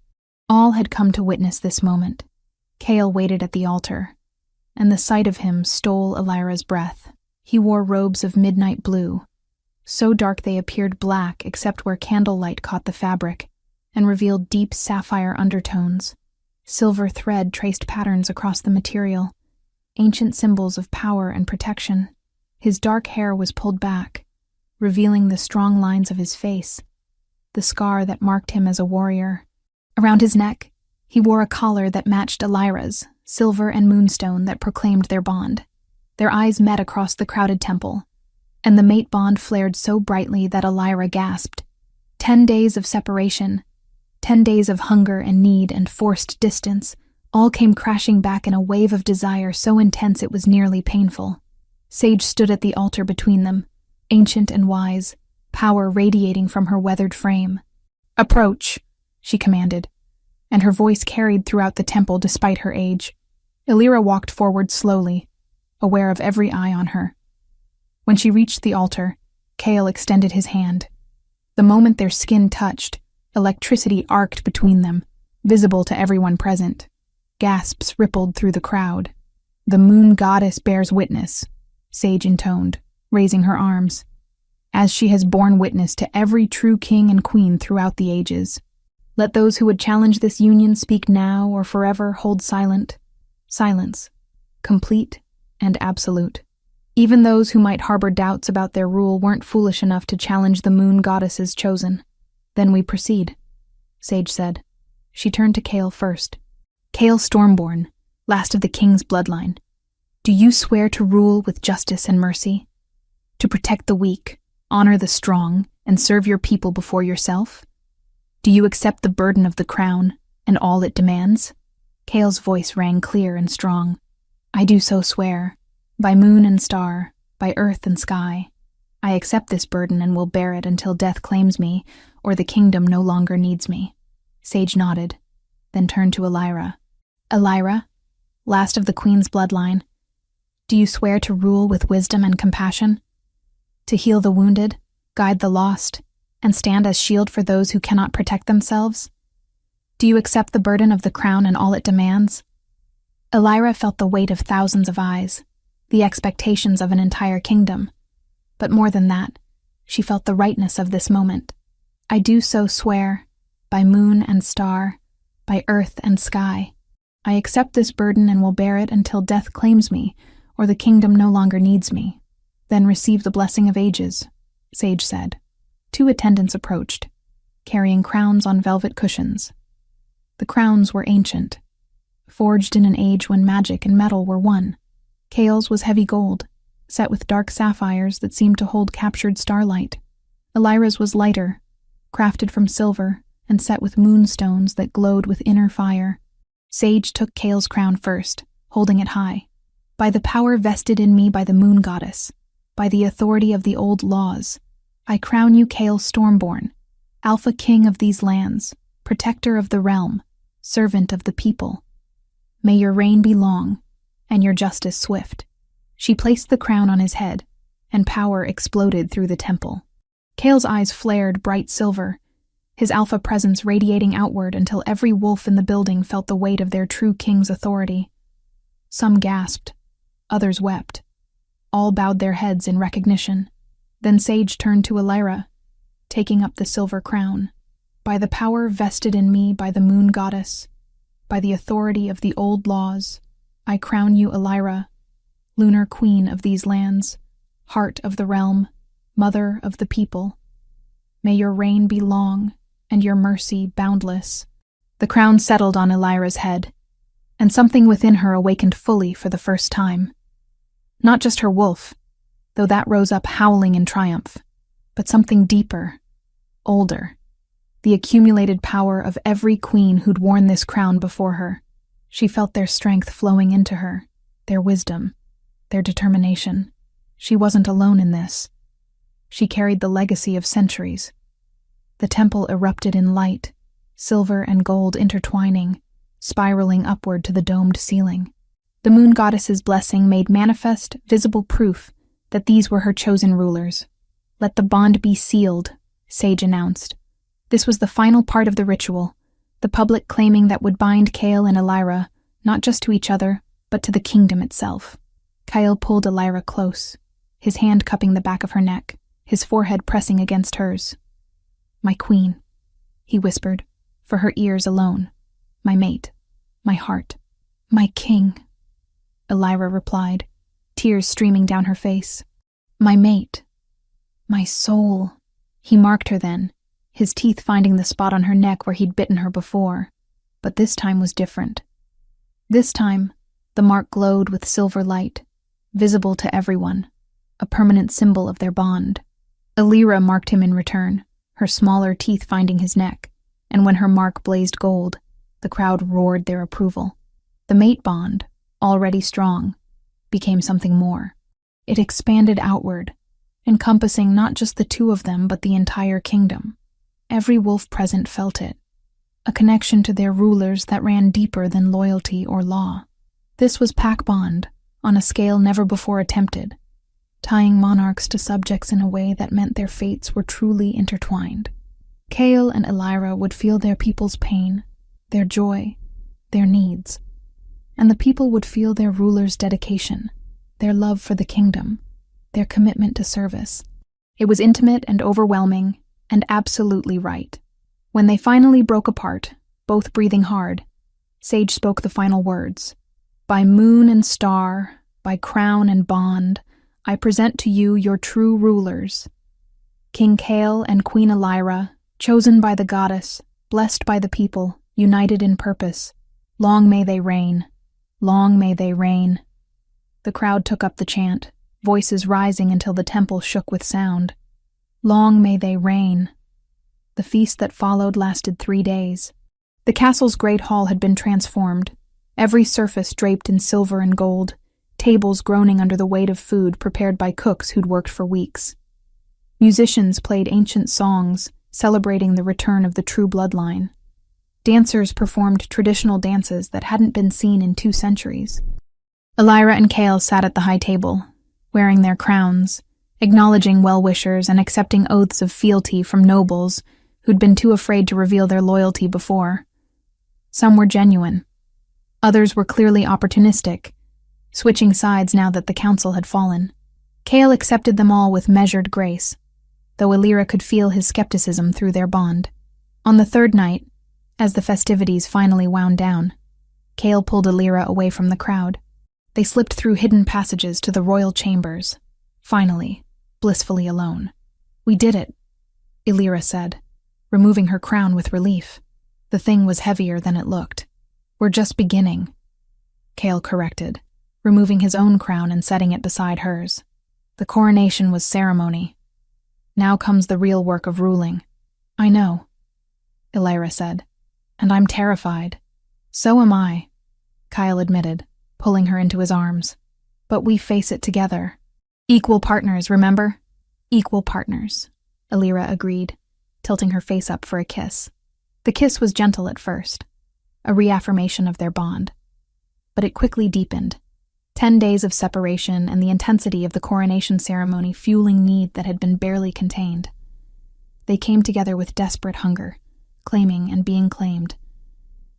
S1: All had come to witness this moment. Kale waited at the altar, and the sight of him stole Elira's breath. He wore robes of midnight blue, so dark they appeared black except where candlelight caught the fabric and revealed deep sapphire undertones. Silver thread traced patterns across the material, ancient symbols of power and protection. His dark hair was pulled back, revealing the strong lines of his face, the scar that marked him as a warrior. Around his neck, he wore a collar that matched Elira's, silver and moonstone that proclaimed their bond. Their eyes met across the crowded temple, and the mate bond flared so brightly that Elira gasped. 10 days of separation, 10 days of hunger and need and forced distance, all came crashing back in a wave of desire so intense it was nearly painful. Sage stood at the altar between them, ancient and wise, power radiating from her weathered frame. "Approach," she commanded, and her voice carried throughout the temple despite her age. Elira walked forward slowly, aware of every eye on her. When she reached the altar, Kale extended his hand. The moment their skin touched, electricity arced between them, visible to everyone present. Gasps rippled through the crowd. "The moon goddess bears witness," Sage intoned, raising her arms, "as she has borne witness to every true king and queen throughout the ages. Let those who would challenge this union speak now or forever hold silent. Silence, complete and absolute. Even those who might harbor doubts about their rule weren't foolish enough to challenge the moon goddess's chosen. Then we proceed," Sage said. She turned to Kale first. "Kale Stormborn, last of the king's bloodline, do you swear to rule with justice and mercy? To protect the weak, honor the strong, and serve your people before yourself? Do you accept the burden of the crown and all it demands?" Kale's voice rang clear and strong. "I do so swear, by moon and star, by earth and sky. I accept this burden and will bear it until death claims me, or the kingdom no longer needs me. Sage nodded, then turned to Elira. Elira, last of the queen's bloodline, do you swear to rule with wisdom and compassion? To heal the wounded, guide the lost, and stand as shield for those who cannot protect themselves? Do you accept the burden of the crown and all it demands? Elira felt the weight of thousands of eyes, the expectations of an entire kingdom. But more than that, she felt the rightness of this moment. I do so swear, by moon and star, by earth and sky. I accept this burden and will bear it until death claims me, or the kingdom no longer needs me. Then receive the blessing of ages, Sage said. 2 attendants approached, carrying crowns on velvet cushions. The crowns were ancient, forged in an age when magic and metal were one. Kale's was heavy gold, set with dark sapphires that seemed to hold captured starlight. Elira's was lighter, crafted from silver, and set with moonstones that glowed with inner fire. Sage took Kale's crown first, holding it high. By the power vested in me by the moon goddess, by the authority of the old laws, I crown you Kale Stormborn, Alpha King of these lands, protector of the realm, servant of the people. May your reign be long, and your justice swift. She placed the crown on his head, and power exploded through the temple. Kale's eyes flared bright silver, his alpha presence radiating outward until every wolf in the building felt the weight of their true king's authority. Some gasped, others wept. All bowed their heads in recognition. Then Sage turned to Elira, taking up the silver crown. By the power vested in me by the moon goddess, by the authority of the old laws, I crown you Elira, lunar queen of these lands, heart of the realm, mother of the people. May your reign be long, and your mercy boundless. The crown settled on Elira's head, and something within her awakened fully for the first time. Not just her wolf, though that rose up howling in triumph, but something deeper, older, the accumulated power of every queen who'd worn this crown before her. She felt their strength flowing into her, their wisdom, their determination. She wasn't alone in this. She carried the legacy of centuries. The temple erupted in light, silver and gold intertwining, spiraling upward to the domed ceiling. The moon goddess's blessing made manifest, visible proof that these were her chosen rulers. Let the bond be sealed, Sage announced. This was the final part of the ritual, the public claiming that would bind Kale and Elira, not just to each other, but to the kingdom itself. Kale pulled Elira close, his hand cupping the back of her neck, his forehead pressing against hers. My queen, he whispered, for her ears alone. My mate, my heart, my king. Elira replied, tears streaming down her face. My mate, my soul. He marked her then, his teeth finding the spot on her neck where he'd bitten her before. But this time was different. This time, the mark glowed with silver light, visible to everyone, a permanent symbol of their bond. Elira marked him in return, her smaller teeth finding his neck, and when her mark blazed gold, the crowd roared their approval. The mate bond, already strong, became something more. It expanded outward, encompassing not just the two of them but the entire kingdom. Every wolf present felt it, a connection to their rulers that ran deeper than loyalty or law. This was pack bond, on a scale never before attempted, tying monarchs to subjects in a way that meant their fates were truly intertwined. Kale and Elira would feel their people's pain, their joy, their needs, and the people would feel their rulers' dedication, their love for the kingdom, their commitment to service. It was intimate and overwhelming, and absolutely right. When they finally broke apart, both breathing hard, Sage spoke the final words. By moon and star, by crown and bond, I present to you your true rulers. King Kale and Queen Elira, chosen by the goddess, blessed by the people, united in purpose. Long may they reign. Long may they reign. The crowd took up the chant, voices rising until the temple shook with sound. Long may they reign. The feast that followed lasted 3 days. The castle's great hall had been transformed, every surface draped in silver and gold, tables groaning under the weight of food prepared by cooks who'd worked for weeks. Musicians played ancient songs, celebrating the return of the true bloodline. Dancers performed traditional dances that hadn't been seen in 2 centuries. Elira and Kale sat at the high table, wearing their crowns, acknowledging well-wishers and accepting oaths of fealty from nobles who'd been too afraid to reveal their loyalty before. Some were genuine. Others were clearly opportunistic, switching sides now that the council had fallen. Kale accepted them all with measured grace, though Elira could feel his skepticism through their bond. On the 3rd night, as the festivities finally wound down, Kale pulled Elira away from the crowd. They slipped through hidden passages to the royal chambers, finally, blissfully alone. "We did it," Elira said, removing her crown with relief. The thing was heavier than it looked. "We're just beginning," Kale corrected, removing his own crown and setting it beside hers. "The coronation was ceremony. Now comes the real work of ruling." "I know," Elira said, "and I'm terrified." "So am I," Kyle admitted, pulling her into his arms. "But we face it together. Equal partners, remember? Equal partners," Elira agreed, tilting her face up for a kiss. The kiss was gentle at first, a reaffirmation of their bond. But it quickly deepened, 10 days of separation and the intensity of the coronation ceremony fueling need that had been barely contained. They came together with desperate hunger, claiming and being claimed,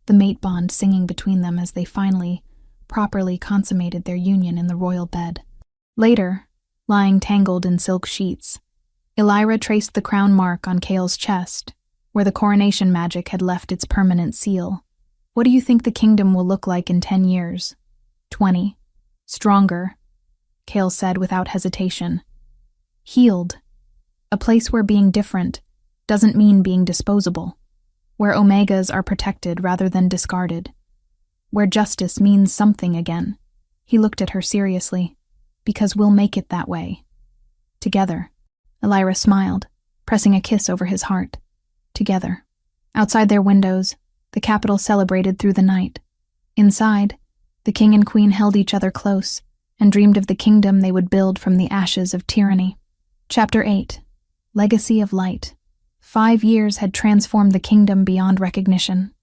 S1: the mate bond singing between them as they finally, properly consummated their union in the royal bed. Later, lying tangled in silk sheets, Elira traced the crown mark on Kale's chest, where the coronation magic had left its permanent seal. "What do you think the kingdom will look like in 10 years? 20? Stronger," Kale said without hesitation. "Healed. A place where being different doesn't mean being disposable. Where omegas are protected rather than discarded. Where justice means something again." He looked at her seriously. "Because we'll make it that way. Together." Elira smiled, pressing a kiss over his heart. Together. Outside their windows, the capital celebrated through the night. Inside, the king and queen held each other close and dreamed of the kingdom they would build from the ashes of tyranny. Chapter 8. Legacy of Light. 5 years had transformed the kingdom beyond recognition.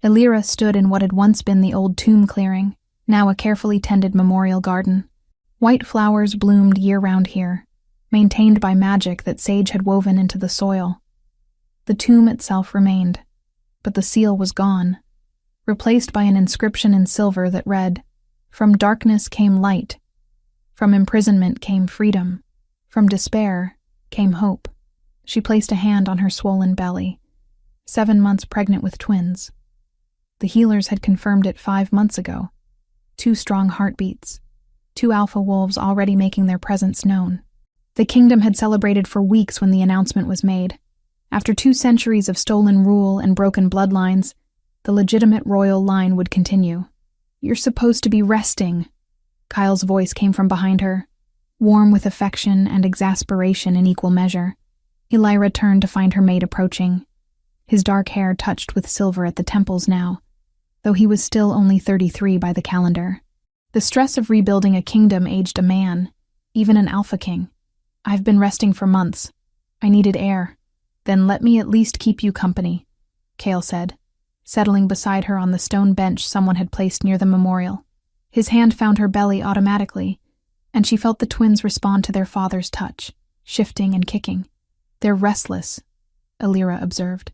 S1: Elira stood in what had once been the old tomb clearing, now a carefully tended memorial garden. White flowers bloomed year-round here, maintained by magic that Sage had woven into the soil. The tomb itself remained, but the seal was gone, replaced by an inscription in silver that read, "From darkness came light. From imprisonment came freedom. From despair came hope." She placed a hand on her swollen belly, 7 months pregnant with twins. The healers had confirmed it 5 months ago. 2 strong heartbeats, 2 alpha wolves already making their presence known. The kingdom had celebrated for weeks when the announcement was made. After 2 centuries of stolen rule and broken bloodlines, the legitimate royal line would continue. "You're supposed to be resting," Kyle's voice came from behind her, warm with affection and exasperation in equal measure. Elira turned to find her mate approaching, his dark hair touched with silver at the temples now, though he was still only 33 by the calendar. The stress of rebuilding a kingdom aged a man, even an alpha king. "I've been resting for months. I needed air." "Then let me at least keep you company," Kale said, settling beside her on the stone bench someone had placed near the memorial. His hand found her belly automatically, and she felt the twins respond to their father's touch, shifting and kicking. "They're restless," Elira observed.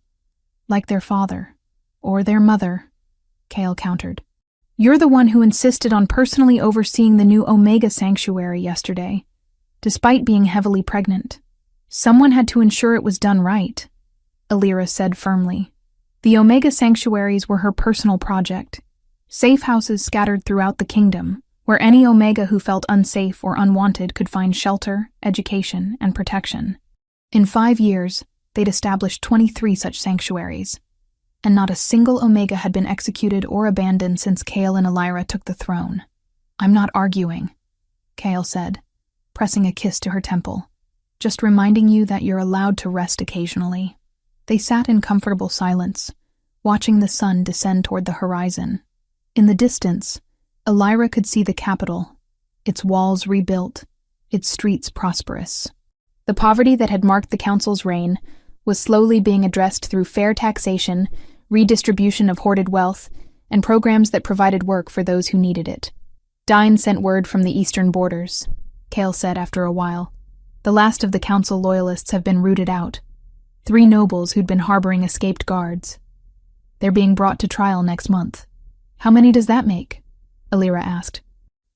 S1: "Like their father. Or their mother," Kale countered. "You're the one who insisted on personally overseeing the new Omega Sanctuary yesterday, despite being heavily pregnant. Someone had to ensure it was done right," Elira said firmly. The Omega Sanctuaries were her personal project, safe houses scattered throughout the kingdom, where any Omega who felt unsafe or unwanted could find shelter, education, and protection. In 5 years, they'd established 23 such sanctuaries, and not a single Omega had been executed or abandoned since Kale and Elira took the throne. "I'm not arguing," Kale said, pressing a kiss to her temple. "Just reminding you that you're allowed to rest occasionally." They sat in comfortable silence, watching the sun descend toward the horizon. In the distance, Elira could see the capital, its walls rebuilt, its streets prosperous. The poverty that had marked the council's reign was slowly being addressed through fair taxation, redistribution of hoarded wealth, and programs that provided work for those who needed it. Dine sent word from the eastern borders, Cale said after a while. The last of the council loyalists have been rooted out. 3 nobles who'd been harboring escaped guards. They're being brought to trial next month. How many does that make? Alira asked.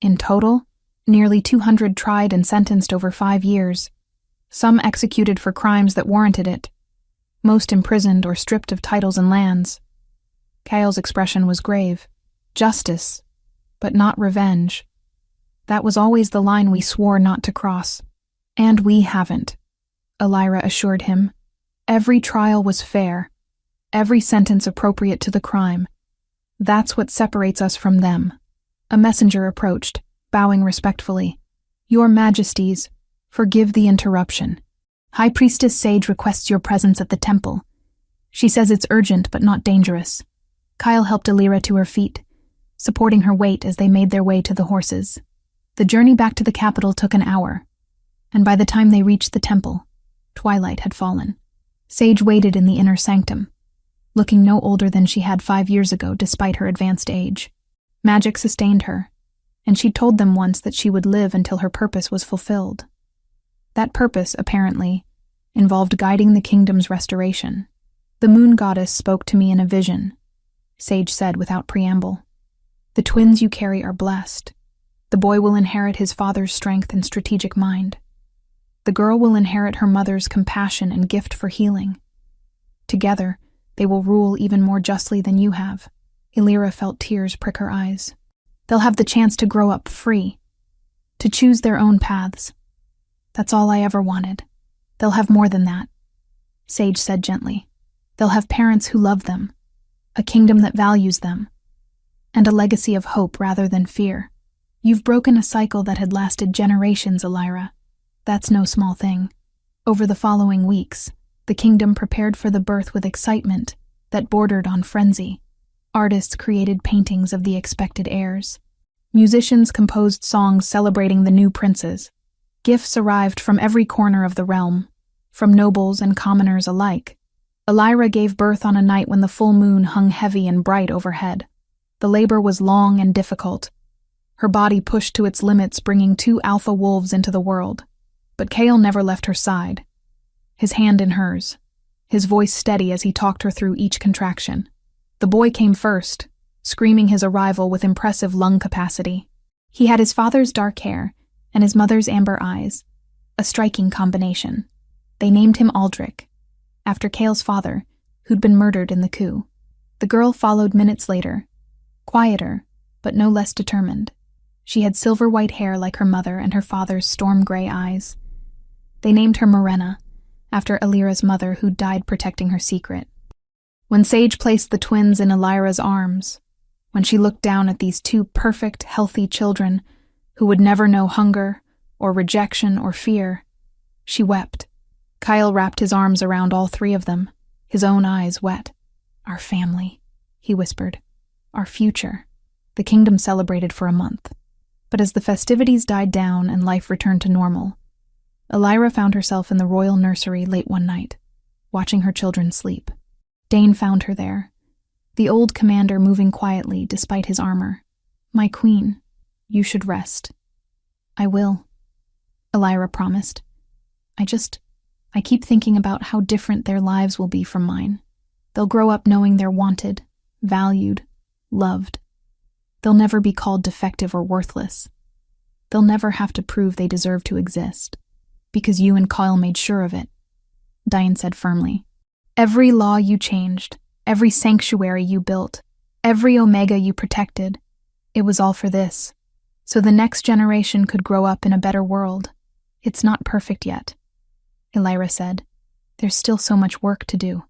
S1: In total, nearly 200 tried and sentenced over 5 years. Some executed for crimes that warranted it. Most imprisoned or stripped of titles and lands. Cale's expression was grave. Justice, but not revenge. That was always the line we swore not to cross. And we haven't, Alira assured him. Every trial was fair. Every sentence appropriate to the crime. That's what separates us from them. A messenger approached, bowing respectfully. Your Majesties, forgive the interruption. High Priestess Sage requests your presence at the temple. She says it's urgent but not dangerous. Kyle helped Alira to her feet, supporting her weight as they made their way to the horses. The journey back to the capital took an hour, and by the time they reached the temple, twilight had fallen. Sage waited in the inner sanctum, looking no older than she had 5 years ago despite her advanced age. Magic sustained her, and she'd told them once that she would live until her purpose was fulfilled. That purpose, apparently, involved guiding the kingdom's restoration. The moon goddess spoke to me in a vision, Sage said without preamble. The twins you carry are blessed. The boy will inherit his father's strength and strategic mind. The girl will inherit her mother's compassion and gift for healing. Together, they will rule even more justly than you have. Alira felt tears prick her eyes. They'll have the chance to grow up free, to choose their own paths. That's all I ever wanted. They'll have more than that, Sage said gently. They'll have parents who love them, a kingdom that values them, and a legacy of hope rather than fear. You've broken a cycle that had lasted generations, Alira. That's no small thing. Over the following weeks, the kingdom prepared for the birth with excitement that bordered on frenzy. Artists created paintings of the expected heirs. Musicians composed songs celebrating the new princes. Gifts arrived from every corner of the realm, from nobles and commoners alike. Alira gave birth on a night when the full moon hung heavy and bright overhead. The labor was long and difficult. Her body pushed to its limits, bringing 2 alpha wolves into the world. But Cale never left her side, his hand in hers, his voice steady as he talked her through each contraction. The boy came first, screaming his arrival with impressive lung capacity. He had his father's dark hair and his mother's amber eyes, a striking combination. They named him Aldrich, after Cale's father, who'd been murdered in the coup. The girl followed minutes later, quieter, but no less determined. She had silver-white hair like her mother and her father's storm-gray eyes. They named her Morena, after Alira's mother who'd died protecting her secret. When Sage placed the twins in Alira's arms, when she looked down at these 2 perfect, healthy children who would never know hunger or rejection or fear, she wept. Kyle wrapped his arms around all 3 of them, his own eyes wet. Our family, he whispered. Our future. The kingdom celebrated for a month. But as the festivities died down and life returned to normal, Alira found herself in the royal nursery late one night, watching her children sleep. Dane found her there, the old commander moving quietly despite his armor. My queen, you should rest. I will, Alira promised. I keep thinking about how different their lives will be from mine. They'll grow up knowing they're wanted, valued, loved. They'll never be called defective or worthless. They'll never have to prove they deserve to exist, because you and Kyle made sure of it, Diane said firmly. Every law you changed, every sanctuary you built, every omega you protected, it was all for this, so the next generation could grow up in a better world. It's not perfect yet, Alira said. There's still so much work to do.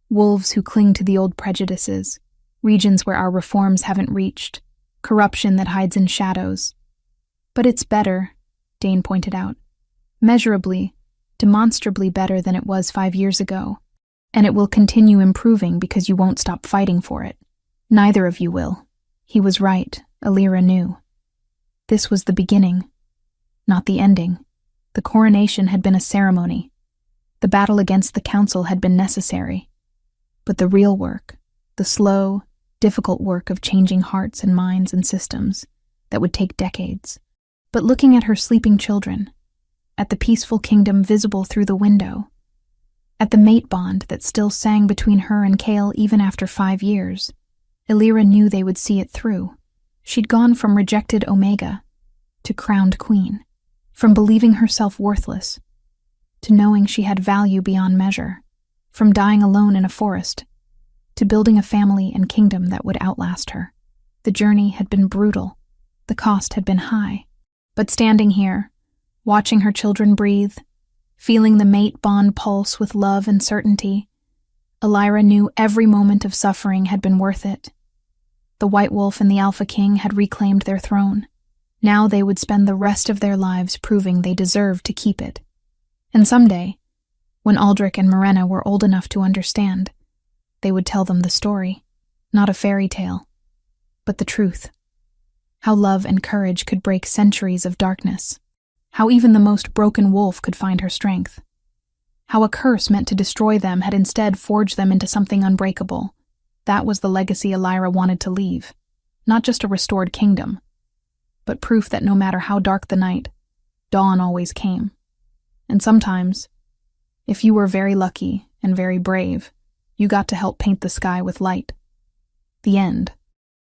S1: Wolves who cling to the old prejudices, regions where our reforms haven't reached, corruption that hides in shadows. But it's better, Dane pointed out. Measurably, demonstrably better than it was 5 years ago. And it will continue improving because you won't stop fighting for it. Neither of you will. He was right, Alira knew. This was the beginning, not the ending. The coronation had been a ceremony. The battle against the council had been necessary. But the real work, the slow, difficult work of changing hearts and minds and systems, that would take decades. But looking at her sleeping children, at the peaceful kingdom visible through the window, at the mate bond that still sang between her and Kale even after 5 years, Elira knew they would see it through. She'd gone from rejected Omega to crowned queen, from believing herself worthless to knowing she had value beyond measure, from dying alone in a forest to building a family and kingdom that would outlast her. The journey had been brutal. The cost had been high. But standing here, watching her children breathe, feeling the mate bond pulse with love and certainty, Elira knew every moment of suffering had been worth it. The White Wolf and the Alpha King had reclaimed their throne. Now they would spend the rest of their lives proving they deserved to keep it. And someday, when Aldrich and Morena were old enough to understand, they would tell them the story, not a fairy tale, but the truth. How love and courage could break centuries of darkness. How even the most broken wolf could find her strength. How a curse meant to destroy them had instead forged them into something unbreakable. That was the legacy Elira wanted to leave. Not just a restored kingdom, but proof that no matter how dark the night, dawn always came. And sometimes, if you were very lucky and very brave, you got to help paint the sky with light. The end.